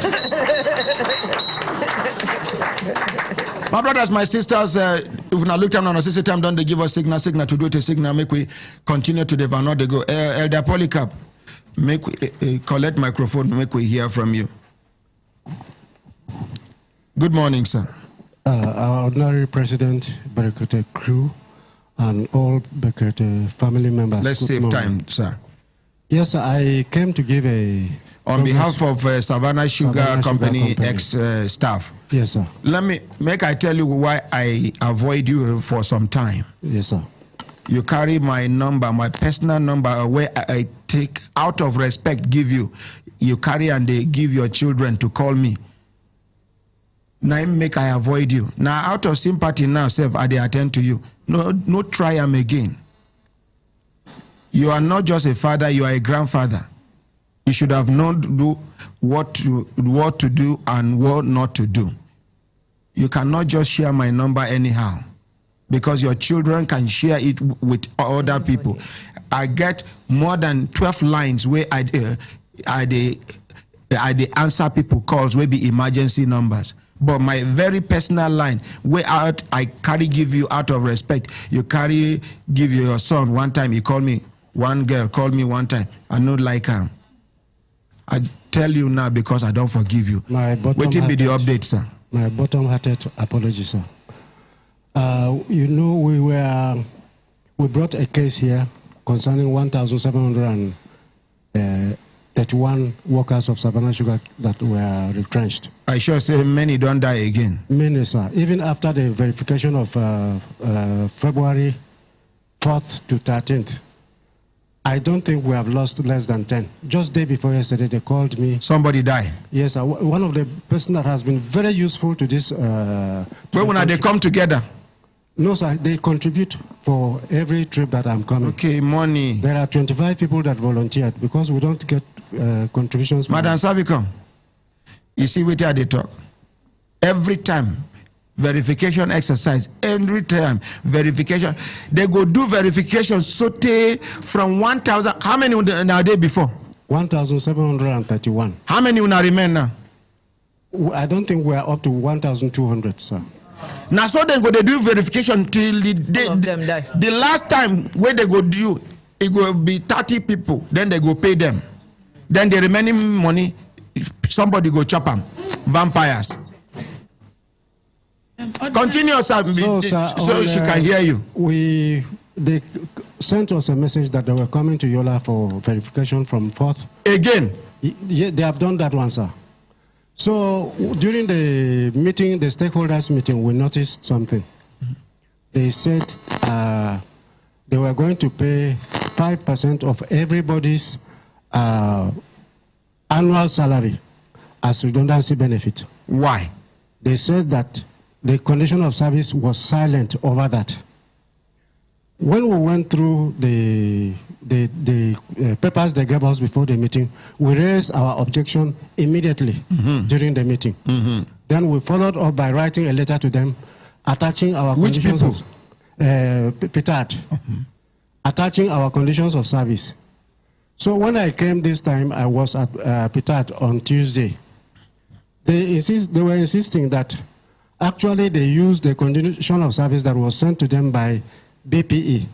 My brothers, my sisters, if we look time on a system, don't they give us signal to do it a signal, make we continue to the vanod they go. Elder Polycarp, make we collect microphone, make we hear from you. Good morning, sir. Our ordinary president, Brekete crew, and all Brekete family members. Let's save time, sir. Yes, sir, I came to give a... On behalf of Savannah Sugar Company ex-staff. Yes, sir. I tell you why I avoid you for some time. Yes, sir. You carry my number, my personal number, where I take out of respect, give you. You carry and they give your children to call me. Now I avoid you. Now out of sympathy now, self, I attend to you. No try them again. You are not just a father, you are a grandfather. You should have known what to do and what not to do. You cannot just share my number anyhow, because your children can share it with other people. I get more than 12 lines where I answer people calls where be emergency numbers. But my very personal line, where I carry give you out of respect, you carry give your son one time, he called me, one girl called me one time, I not like him. I tell you now because I don't forgive you. What will be the update, sir? My bottom-hearted apology, sir. You know, we brought a case here concerning 1,731 workers of Savannah Sugar that were retrenched. I sure say many don't die again. Many, sir. Even after the verification of February 4th to 13th, I don't think we have lost less than 10. Just day before yesterday, they called me. Somebody died? Yes, sir. One of the person that has been very useful to this. When they come together? No, sir. They contribute for every trip that I'm coming. Okay, money. There are 25 people that volunteered because we don't get contributions. Madam SERVICOM, you see where they talk. Every time verification exercise every time. Verification. They go do verification from 1,000. How many now day before? 1,731. How many will remain now? I don't think we are up to 1,200, sir. Now, so they go they do verification till the last time where they go do, it will be 30 people. Then they go pay them. Then the remaining money, if somebody go chop them. Vampires. Continue, sir, so she can hear you. They sent us a message that they were coming to Yola for verification from 4th. Again? Yeah, they have done that one, sir. So during the meeting, the stakeholders meeting, we noticed something. They said they were going to pay 5% of everybody's annual salary as redundancy benefit. Why? They said that the condition of service was silent over that. When we went through the papers they gave us before the meeting, we raised our objection immediately during the meeting. Then we followed up by writing a letter to them, attaching our conditions of PTAD, attaching our conditions of service. So when I came this time, I was at PTAD on Tuesday. They were insisting that actually they used the condition of service that was sent to them by BPE.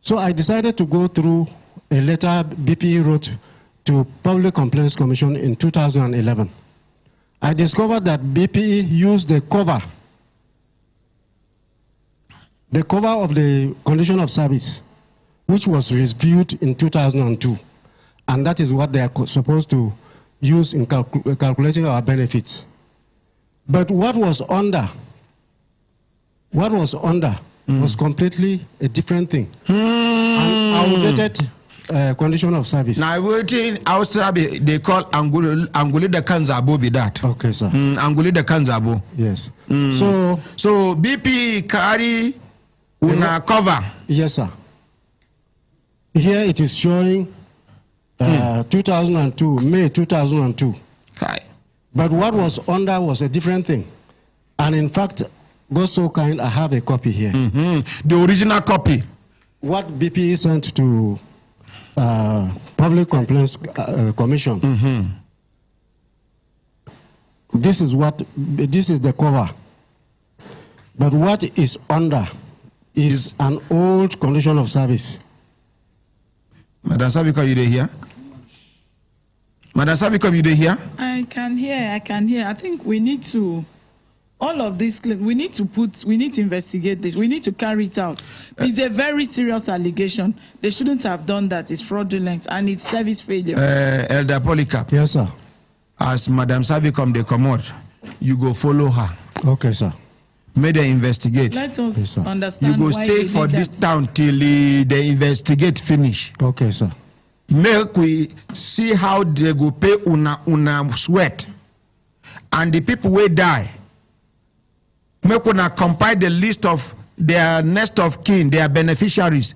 So I decided to go through a letter BPE wrote to Public Complaints Commission in 2011. I discovered that BPE used the cover of the condition of service, which was reviewed in 2002. And that is what they are supposed to use in calculating our benefits. But what was under was completely a different thing. An outdated condition of service. Now, in Australia, they call Anguli de Kanzabo be that. Okay, sir. Anguli de Kanzabo. Yes. So BP carry una cover. Yes, sir. Here it is showing 2002, May 2002. Okay. But what was under was a different thing. And in fact, God so kind, I have a copy here. The original copy. What BPE sent to Public Complaints Commission. This is the cover. But what is under is an old condition of service. Madam Savicom, you there here? Madam Savicom, you there here? I can hear. I think we need to, all of this, we need to investigate this. We need to carry it out. It's a very serious allegation. They shouldn't have done that. It's fraudulent and it's service failure. Elder Polycarp. Yes, sir. As Madam Savicom, they come out, you go follow her. Okay, sir. May they investigate. Let us understand. You go stay for this town till they investigate finish. Okay, sir. Make we see how they go pay una sweat. And the people will die. Make una compile the list of their next of kin, their beneficiaries.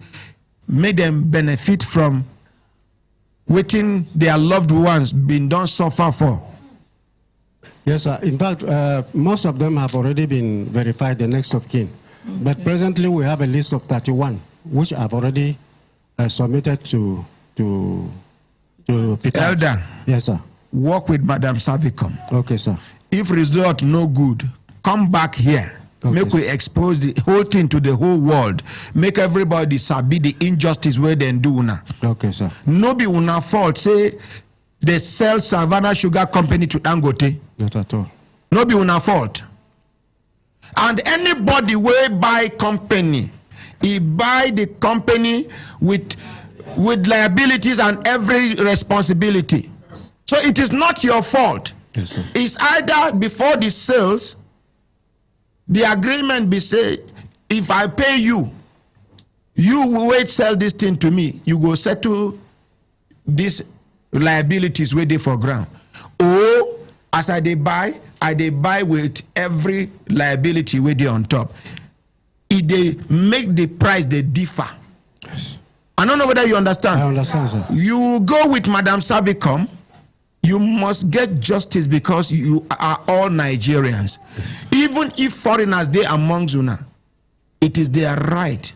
Make them benefit from waiting their loved ones been done suffer for. Yes, sir. In fact, most of them have already been verified, the next of kin. Okay. But presently, we have a list of 31, which I've already submitted to PTAD. Elder. Yes, sir. Work with Madam Savicom. Okay, sir. If result no good, come back here. Okay, make we expose the whole thing to the whole world. Make everybody sabi the injustice where they do now. Okay, sir. No be una fault. Say they sell Savannah Sugar Company to Dangote. Not at all. No be una fault. And anybody will buy company, he buy the company with liabilities and every responsibility. So it is not your fault. Yes, sir. It's either before the sales, the agreement be say, if I pay you, you will wait sell this thing to me. You go settle these liabilities where they for ground. Or as I dey buy with every liability where they on top. It they make the price they differ. Yes. I don't know whether you understand. I understand, sir. You go with Madam Savicom, You must get justice because you are all Nigerians. Even if foreigners they amongst you, it is their right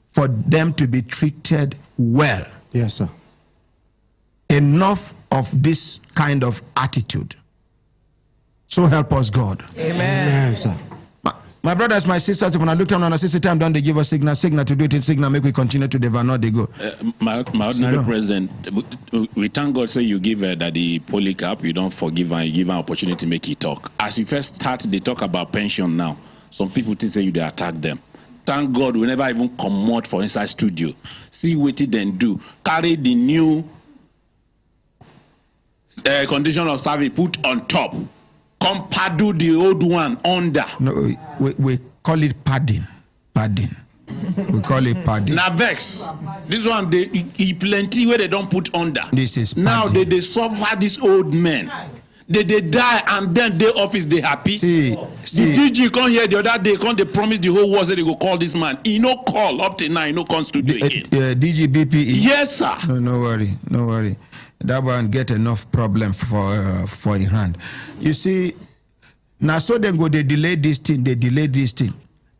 for them to be treated well. Yes, sir. Enough of this kind of attitude. So help us, God. Amen. Amen, sir. My brothers, my sisters, when I look down on a sister time, don't they give us signal to do it in signal, make we continue to devour, not they go. My ordinary president, we thank God say you give that the Polycarp, you don't forgive and you give an opportunity to make it talk. As you first start, they talk about pension now. Some people think say you they attack them. Thank God we never even come out for inside studio. See what it then do. Carry the new condition of service put on top. Compare the old one under. No, we call it padding. Padding. We call it padding. Now vex. This one they plenty where they don't put under. This is padding. Now they suffer these old men. They die and then their office they happy. See. The DG come here the other day, come they promise the whole world that they go call this man. He no call up till now, he no come studio again. DG BPE. Yes, sir. No worry. That one get enough problem for in hand. You see, now so then go they delay this thing.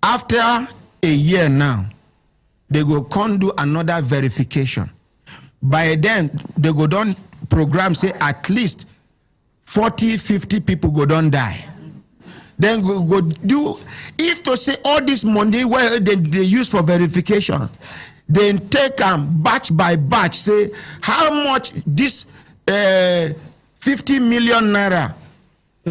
After a year now, they go come do another verification. By then, they go down program say at least 40-50 people go down die. Then go do, if to say all this money where they use for verification, then take them batch by batch, say how much this 50 million naira,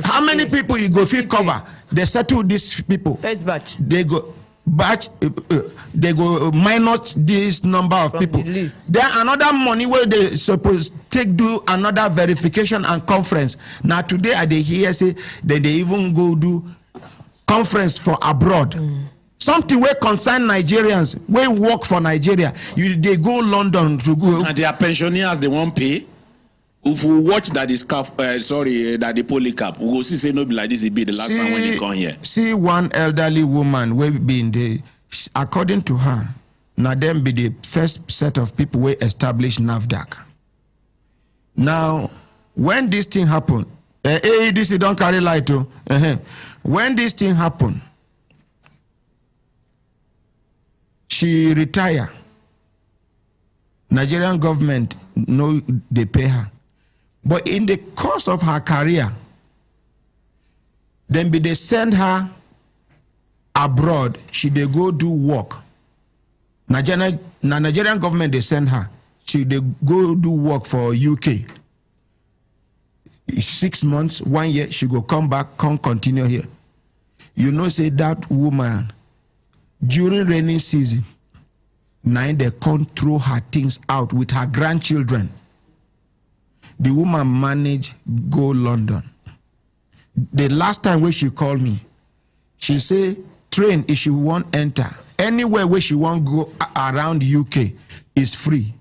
how many people you go feel cover? They settle these people. First batch. They go batch, they go minus this number of from people. Then another money where they supposed take do another verification and conference. Now today I they hear say that they even go do conference for abroad. Something where concern Nigerians, where work for Nigeria, they go London to go. And their pensioners they won't pay. If we watch that is that the Polycarp, we will see say no be like this. It be the last time when they come here. See one elderly woman we been there. According to her, now them be the first set of people we establish NAFDAC. Now, when this thing happen, this don't carry light to. When this thing happen, she retire. Nigerian government no they pay her. But in the course of her career, then they send her abroad, she they go do work. Nigerian government they send her, she they go do work for UK. 6 months, 1 year, she go come back, continue here. You know, say that woman during rainy season, now they come throw her things out with her grandchildren. The woman managed go London. The last time when she called me, she say train if she want enter anywhere where she want go around UK is free.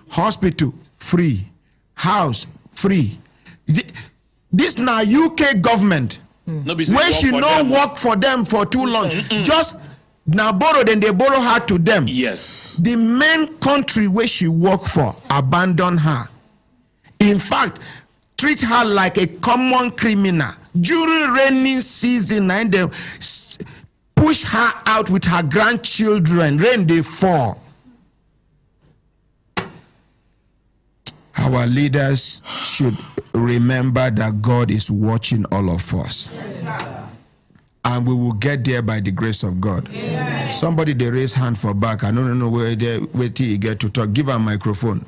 Hospital free, house free. This now UK government where she no work for them for too long. Just now borrow, then they borrow her to them. Yes. The main country where she work for abandon her. In fact, treat her like a common criminal. During rainy season, and they push her out with her grandchildren. Rain they fall. Our leaders should remember that God is watching all of us. And we will get there by the grace of God. Yeah. Somebody they raise hand for back. I don't know where till you get to talk. Give her a microphone.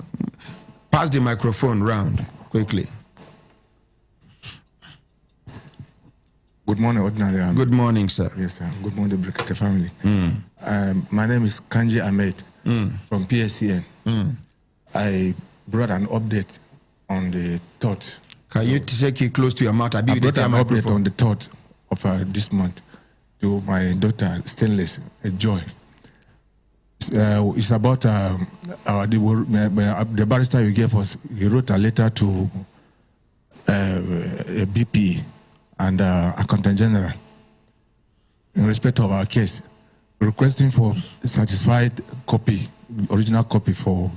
Pass the microphone round quickly. Good morning, Ordinary. Good morning, sir. Yes, sir. Good morning, Brekete family. My name is Kanji Ahmed from PSCN. I brought an update on the thought. Can you take it close to your mouth? I brought an update on the thought of this month to my daughter, Stainless, Joy. It's about the barrister you gave us. He wrote a letter to a BP and Accountant General in respect of our case, requesting for satisfied copy, original copy for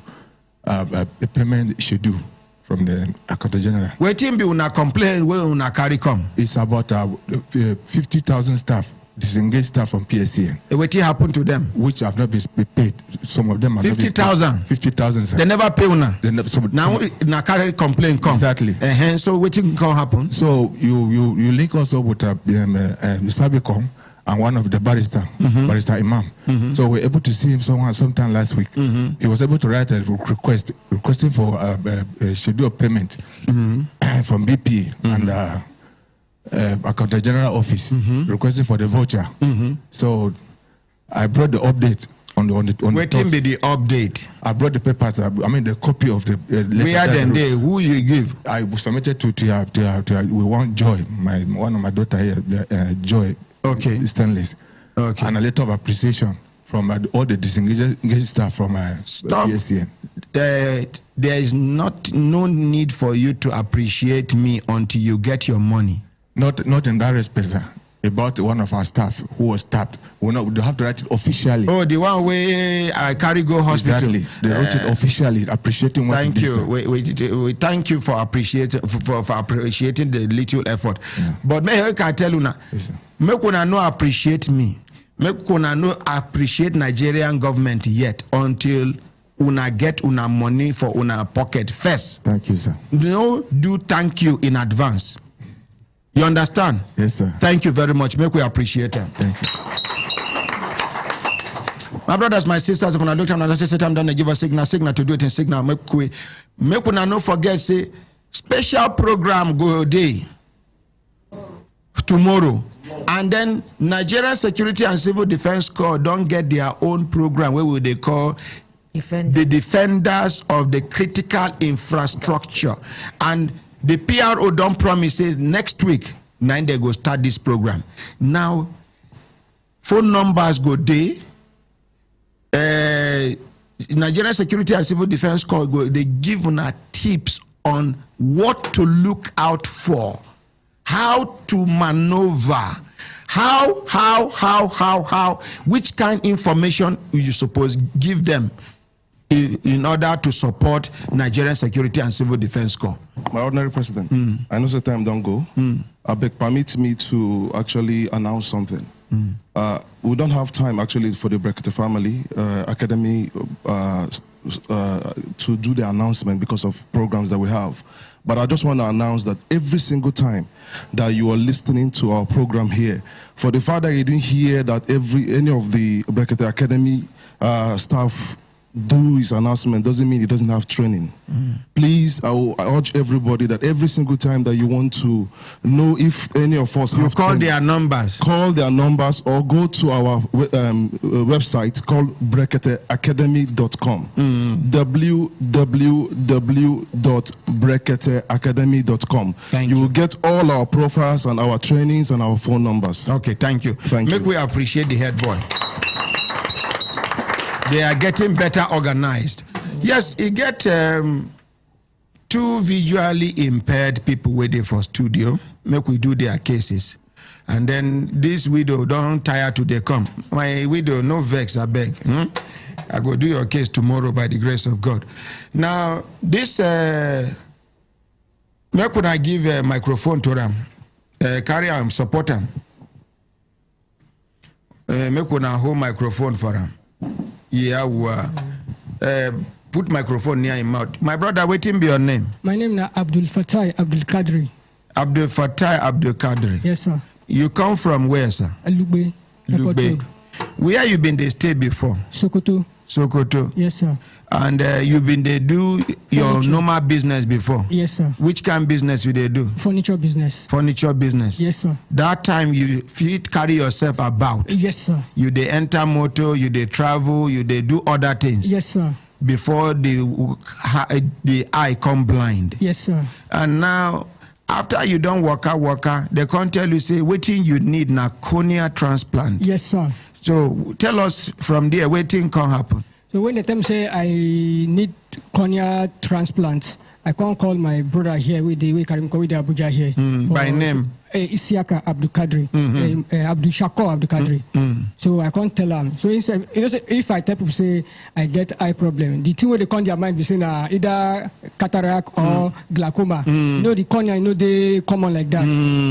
a payment schedule from the Accountant General. Waiting be una complain where una carry come. It's about 50,000 staff, disengaged staff from PSCN. What happened to them? Which have not been paid. Some of them are 50,000. 50,000. They never pay una. Now na carry complaint come. Exactly. So what can happen? So you link us up with SERVICOM and one of the barrister Barrister Imam. So we're able to see him sometime last week. He was able to write a requesting for a schedule of payment from BP and Accountant General Office requesting for the voucher. So I brought the update on the waiting be the update. I brought the papers. I mean the copy of the letter. Where then they? Who you give? I was submitted to we want Joy, one of my daughter here, Joy. Okay. Stanley's. Okay. And a letter of appreciation from all the disengaged staff from PSCN. There is no need for you to appreciate me until you get your money. Not in that respect, sir. About one of our staff who was stabbed. We have to write it officially. Oh, the one where I carry go hospital. Exactly. They wrote it officially, appreciating what thank you. We thank you for appreciating the little effort. Yeah. But may I can tell you now, make una no appreciate me. Make una no appreciate Nigerian government yet until una get una money for una pocket first. Thank you, sir. Do thank you in advance. You understand? Yes, sir. Thank you very much. Make we appreciate them. Thank you. My brothers, my sisters, when I look at them, I say, I'm done to give a signal to do it in signal. Make we not forget, say, special program go day tomorrow. And then Nigerian Security and Civil Defense Corps don't get their own program. What will they call? The Defenders of the Critical Infrastructure. And the PRO don't promise it next week. 9 they go start this program. Now, phone numbers go day. Nigerian Security and Civil Defense Corps go. They give una tips on what to look out for, how to maneuver, how, which kind of information you suppose give them in order to support Nigerian Security and Civil Defense Corps. My ordinary president, I know the time don't go. I beg permit me to actually announce something. We don't have time actually for the Brekete Family Academy to do the announcement because of programs that we have. But I just want to announce that every single time that you are listening to our program here, for the fact that you didn't hear that any of the Brekete Academy staff do his announcement doesn't mean he doesn't have training. Please, I urge everybody that every single time that you want to know if any of us have call their numbers. Call their numbers or go to our website called breketeacademy.com. www.breketeacademy.com. You will get all our profiles and our trainings and our phone numbers. Okay, thank you. Make we appreciate the head boy. They are getting better organized. Yes, you get 2 visually impaired people waiting for studio. Make we do their cases. And then this widow don't tire to they come. My widow, no vex, I beg. I go do your case tomorrow by the grace of God. Now, this, make I give a microphone to them. Carry them, support them. Make I hold microphone for them. Yeah, put microphone near him mouth. My brother, waiting be your name. My name is Abdul Fattah Abdul Kadri. Abdul Fattah Abdul Kadri. Yes, sir. You come from where, sir? Lugbe. Lugbe. Where you been they stay before? Sokoto. Sokoto. Yes, sir. And you've been they do your normal business before? Yes, sir. Which kind of business you they do? Furniture business. Furniture business. Yes, sir. That time you fit carry yourself about. Yes, sir. You they enter motor, you they travel, you they do other things. Yes, sir. Before the eye come blind. Yes, sir. And now, after you don't work, they can't tell you, say, waiting you need na cornea transplant. Yes, sir. So tell us from there, waiting can happen. So when the time say I need cornea transplant, I can't call my brother here with the Abuja here. By name? Isiaka Abdul Kadri, Abdul Shako Abdul Kadri. So I can't tell him. So instead, if I tell people say I get eye problem, the thing where they come their mind be saying either cataract or glaucoma. You know the cornea, they common like that.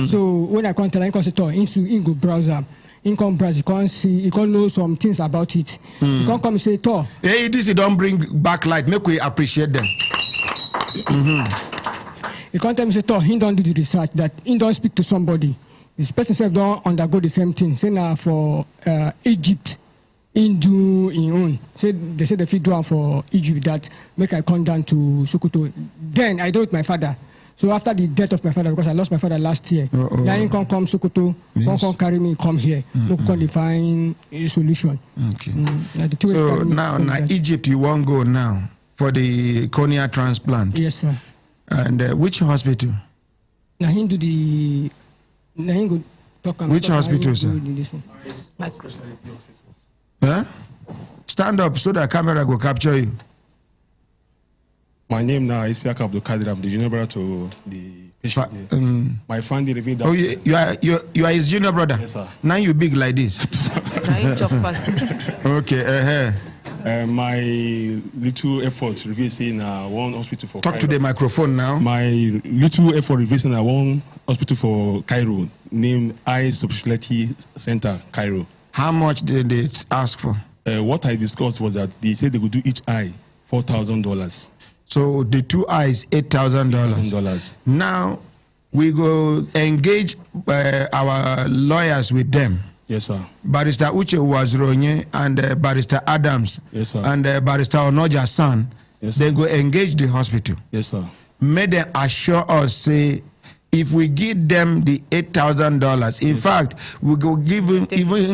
So when I can't tell him, he can go browser. Income browser, you can't see, you can't know some things about it. You can't come and say, hey, this you don't bring back light, make we appreciate them. You can't tell me, say, he don't do the research, that he don't speak to somebody. This person said don't undergo the same thing. Say now for Egypt, he do in own. They said if you do one for Egypt, that make I come down to Sokoto. Then I do it with my father. So after the death of my father, because I lost my father last year, now he can come Sokoto, come carry me, come here, look can define a solution. Okay. So now Egypt, you won't go now for the cornea transplant. Yes, sir. And which hospital? Which hospital, sir? Huh? Stand up so the camera will capture you. My name now is Isiaka Abdul Kadri. I'm the junior brother to the patient. My family revealed that. Oh, you are his junior brother? Yes, sir. Now you big like this. Okay. My little efforts revealing one hospital for Talk Cairo. to the microphone now. My little effort revealing one hospital for Cairo named Eye Subspecialty Center, Cairo. How much did they ask for? What I discussed was that they said they would do each eye $4,000. So the 2 eyes, $8,000. Now we go engage our lawyers with them. Yes, sir. Barrister Uche Wazronye and Barrister Adams. Yes, sir. And Barrister Onoja's son. Yes, they go engage the hospital. Yes, sir. May they assure us, say, if we give them the $8,000, in fact, we go even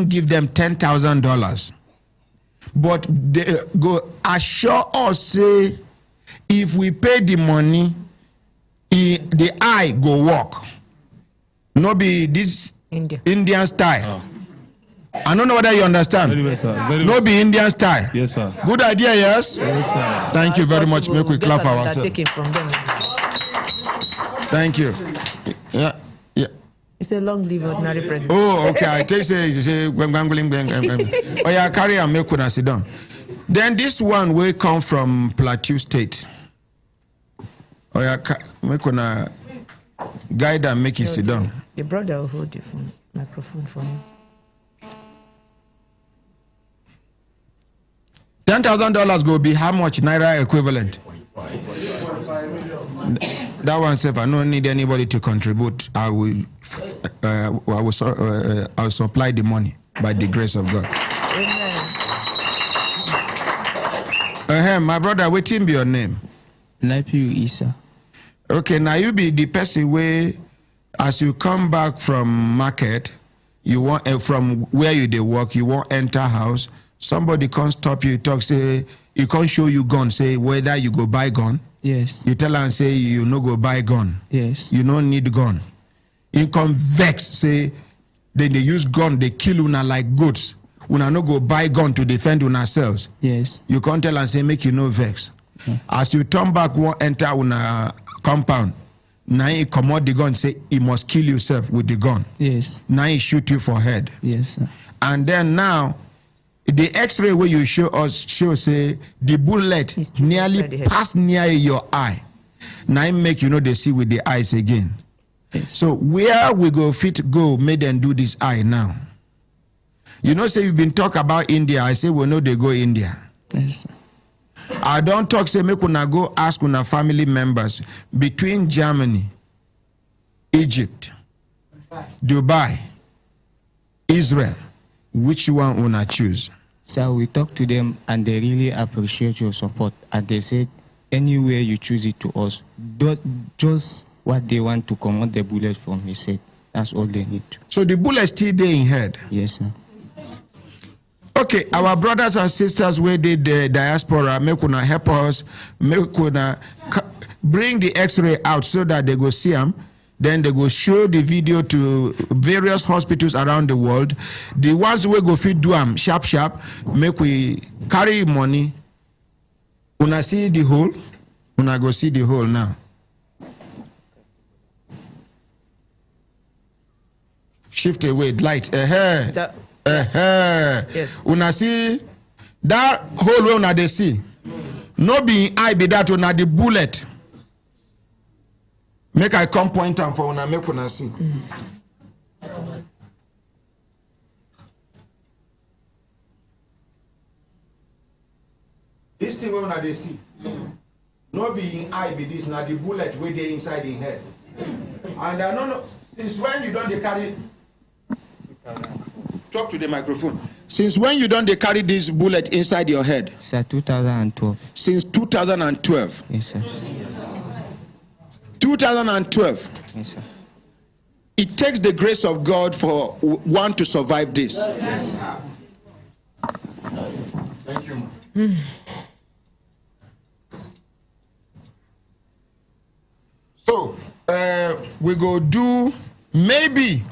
give them $10,000. But they go assure us, say, if we pay the money, the eye go work. No be this Indian style. I don't know whether you understand. Very well, sir. No be Indian style. Yes, sir. Good idea, yes? Yes, sir. Thank you very much. Make we clap for ourselves. Thank you. Yeah. It's a long live ordinary president. Oh, okay. I tell you say oh yeah, carry and make una sit down. Then this one will come from Plateau State. Oh yeah, make una guide and make it sit down. Your brother will hold the phone, microphone for you. $10,000 go be how much naira equivalent? That one said, I don't need anybody to contribute. I will supply the money by the grace of God. My brother, what be your name? Ahmad Isah. Okay, now you be the person where, as you come back from market, you want from where you dey work, you want enter house. Somebody can't stop you, talk, say, he can't show you gun, say whether you go buy gun. Yes. You tell and say you no go buy gun. Yes. You don't need gun. You come vex, say then they use gun, they kill una like goats. Una no go buy gun to defend una selves. Yes. You can't tell and say make you no vex. As you turn back, won't enter una compound. Now he commode the gun, say he must kill yourself with the gun. Yes. Now he shoot you for head. Yes, sir. And then now the x-ray where you show us say the bullet nearly pass near your eye. Now it make you know they see with the eyes again. Yes. So where we go fit go make them do this eye now? You know, say you've been talk about India. I say we know they go India. Yes, sir. I don't talk say make una go ask una family members between Germany, Egypt, Dubai, Israel. Which one una choose? So we talked to them and they really appreciate your support. And they said, anywhere you choose it to us, just what they want to come out the bullet from, he said. That's all they need. So the bullet still there in head? Yes, sir. Okay, our brothers and sisters where did the diaspora, make una help us, make una bring the x-ray out so that they go see them. Then they go show the video to various hospitals around the world. The ones we go fit do them sharp, make we carry money. Una see the hole, Una go see the hole now. Shift away, light. Yes. Una see that hole where una dey see. No be eye be that una the bullet. Make I come point am for una make una see. This thing where una dey see. No be in eye be this, na the bullet where they inside in head. And I don't know, since when you don't carry, talk to the microphone. Since when you don't carry this bullet inside your head? Sir, 2012. Since 2012? Yes, sir. 2012? Yes, sir. It takes the grace of God for one to survive this. Yes. Thank you. So, we go do, maybe,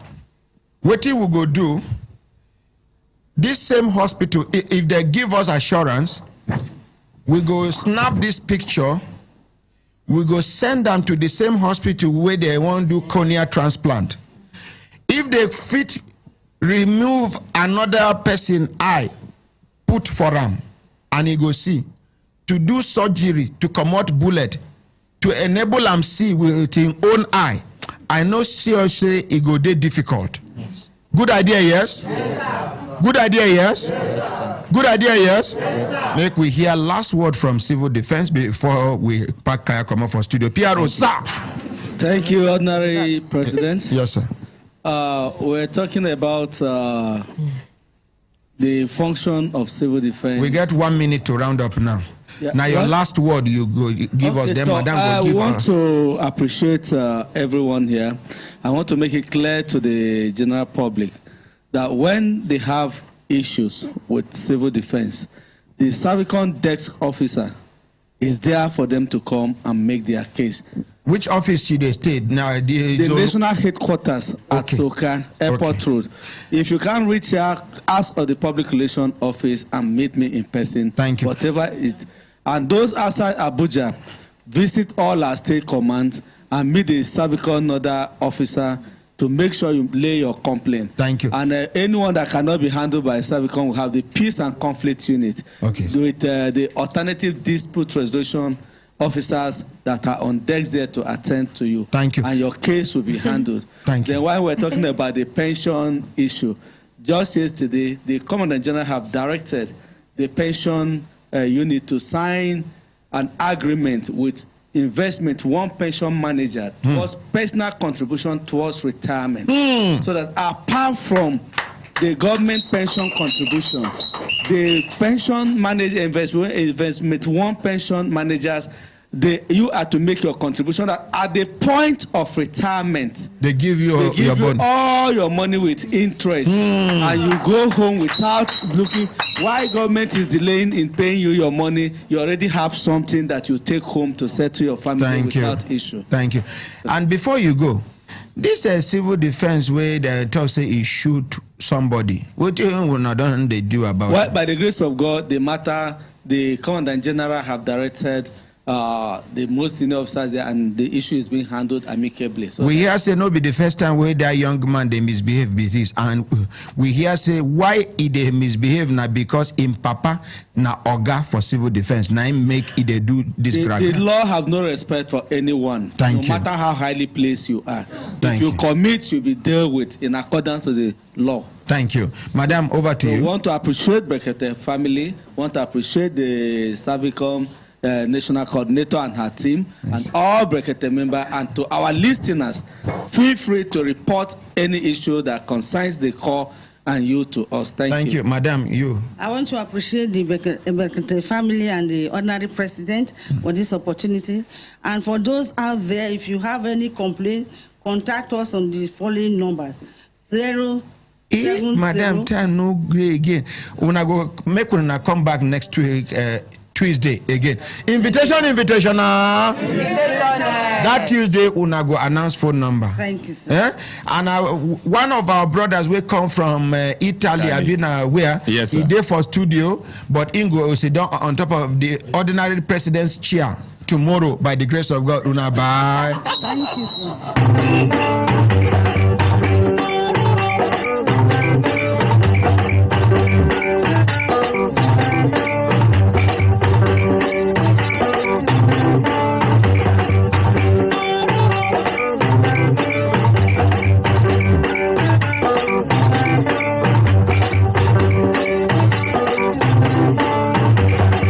what we go do, this same hospital, if they give us assurance, we go snap this picture, we go send them to the same hospital where they want to do cornea transplant. If they fit remove another person eye, put for them, and he go see, to do surgery, to come out bullet, to enable them see with his own eye, I know seriously it go dey difficult. Yes. Good idea, yes? Yes. Good idea, yes? Yes. Good idea, yes? Yes. Make we hear last word from civil defense before we pack Kaya come up for studio. PRO, sir. Thank you, Ordinary President. Yes, sir. We're talking about the function of civil defense. We get 1 minute to round up now. Yeah. Now your last word you go give us them. I want to appreciate everyone here. I want to make it clear to the general public that when they have issues with civil defense, the SERVICOM desk officer is there for them to come and make their case. Which office should they stay? Now the national headquarters at Soka Airport Road. If you can't reach here, ask of the public relations office and meet me in person. Thank you. Whatever it. And those outside Abuja, visit all our state commands and meet the SERVICOM nodal officer to make sure you lay your complaint. Thank you. And anyone that cannot be handled by SERVICOM will have the Peace and Conflict Unit. Okay. With the alternative dispute resolution officers that are on decks there to attend to you. Thank you. And your case will be handled. Thank you. Then while we're talking about the pension issue, just yesterday, the Commandant General have directed the pension unit to sign an agreement with investment one pension manager towards personal contribution towards retirement, so that apart from the government pension contribution, the pension manager investment one pension managers, you are to make your contribution at the point of retirement. They give you all your money with interest, and you go home without looking. Why government is delaying in paying you your money? You already have something that you take home to settle your family without issue. Thank you. And before you go, this civil defense where they tell say he shoot somebody. What don't they do about it? By the grace of God, the matter the Commandant General have directed the most senior officers there, and the issue is being handled amicably. So we hear say no be the first time where that young man they misbehave with this, and we hear say why he they misbehave now because in papa na oga for civil defense now make they do this. The law have no respect for anyone. Thank you. No matter how highly placed you are. If you commit, you'll be dealt with in accordance with the law. Thank you. Madam, over to you. We want to appreciate Brekete Family, want to appreciate the SERVICOM national coordinator and her team, and all Brekete members, and to our listeners, feel free to report any issue that concerns the call and you to us. Thank you. Madam, you. I want to appreciate the Brekete family and the ordinary president for this opportunity. And for those out there, if you have any complaint, contact us on the following number: 070. Madam, time no grey again. Una go make una come back next week. Tuesday again. Invitation. That Tuesday, una go announce phone number. Thank you, sir. And one of our brothers will come from Italy. I've been where yes, he did for studio, but Ingo is on top of the ordinary president's chair tomorrow by the grace of God. Una bye. Thank you, sir.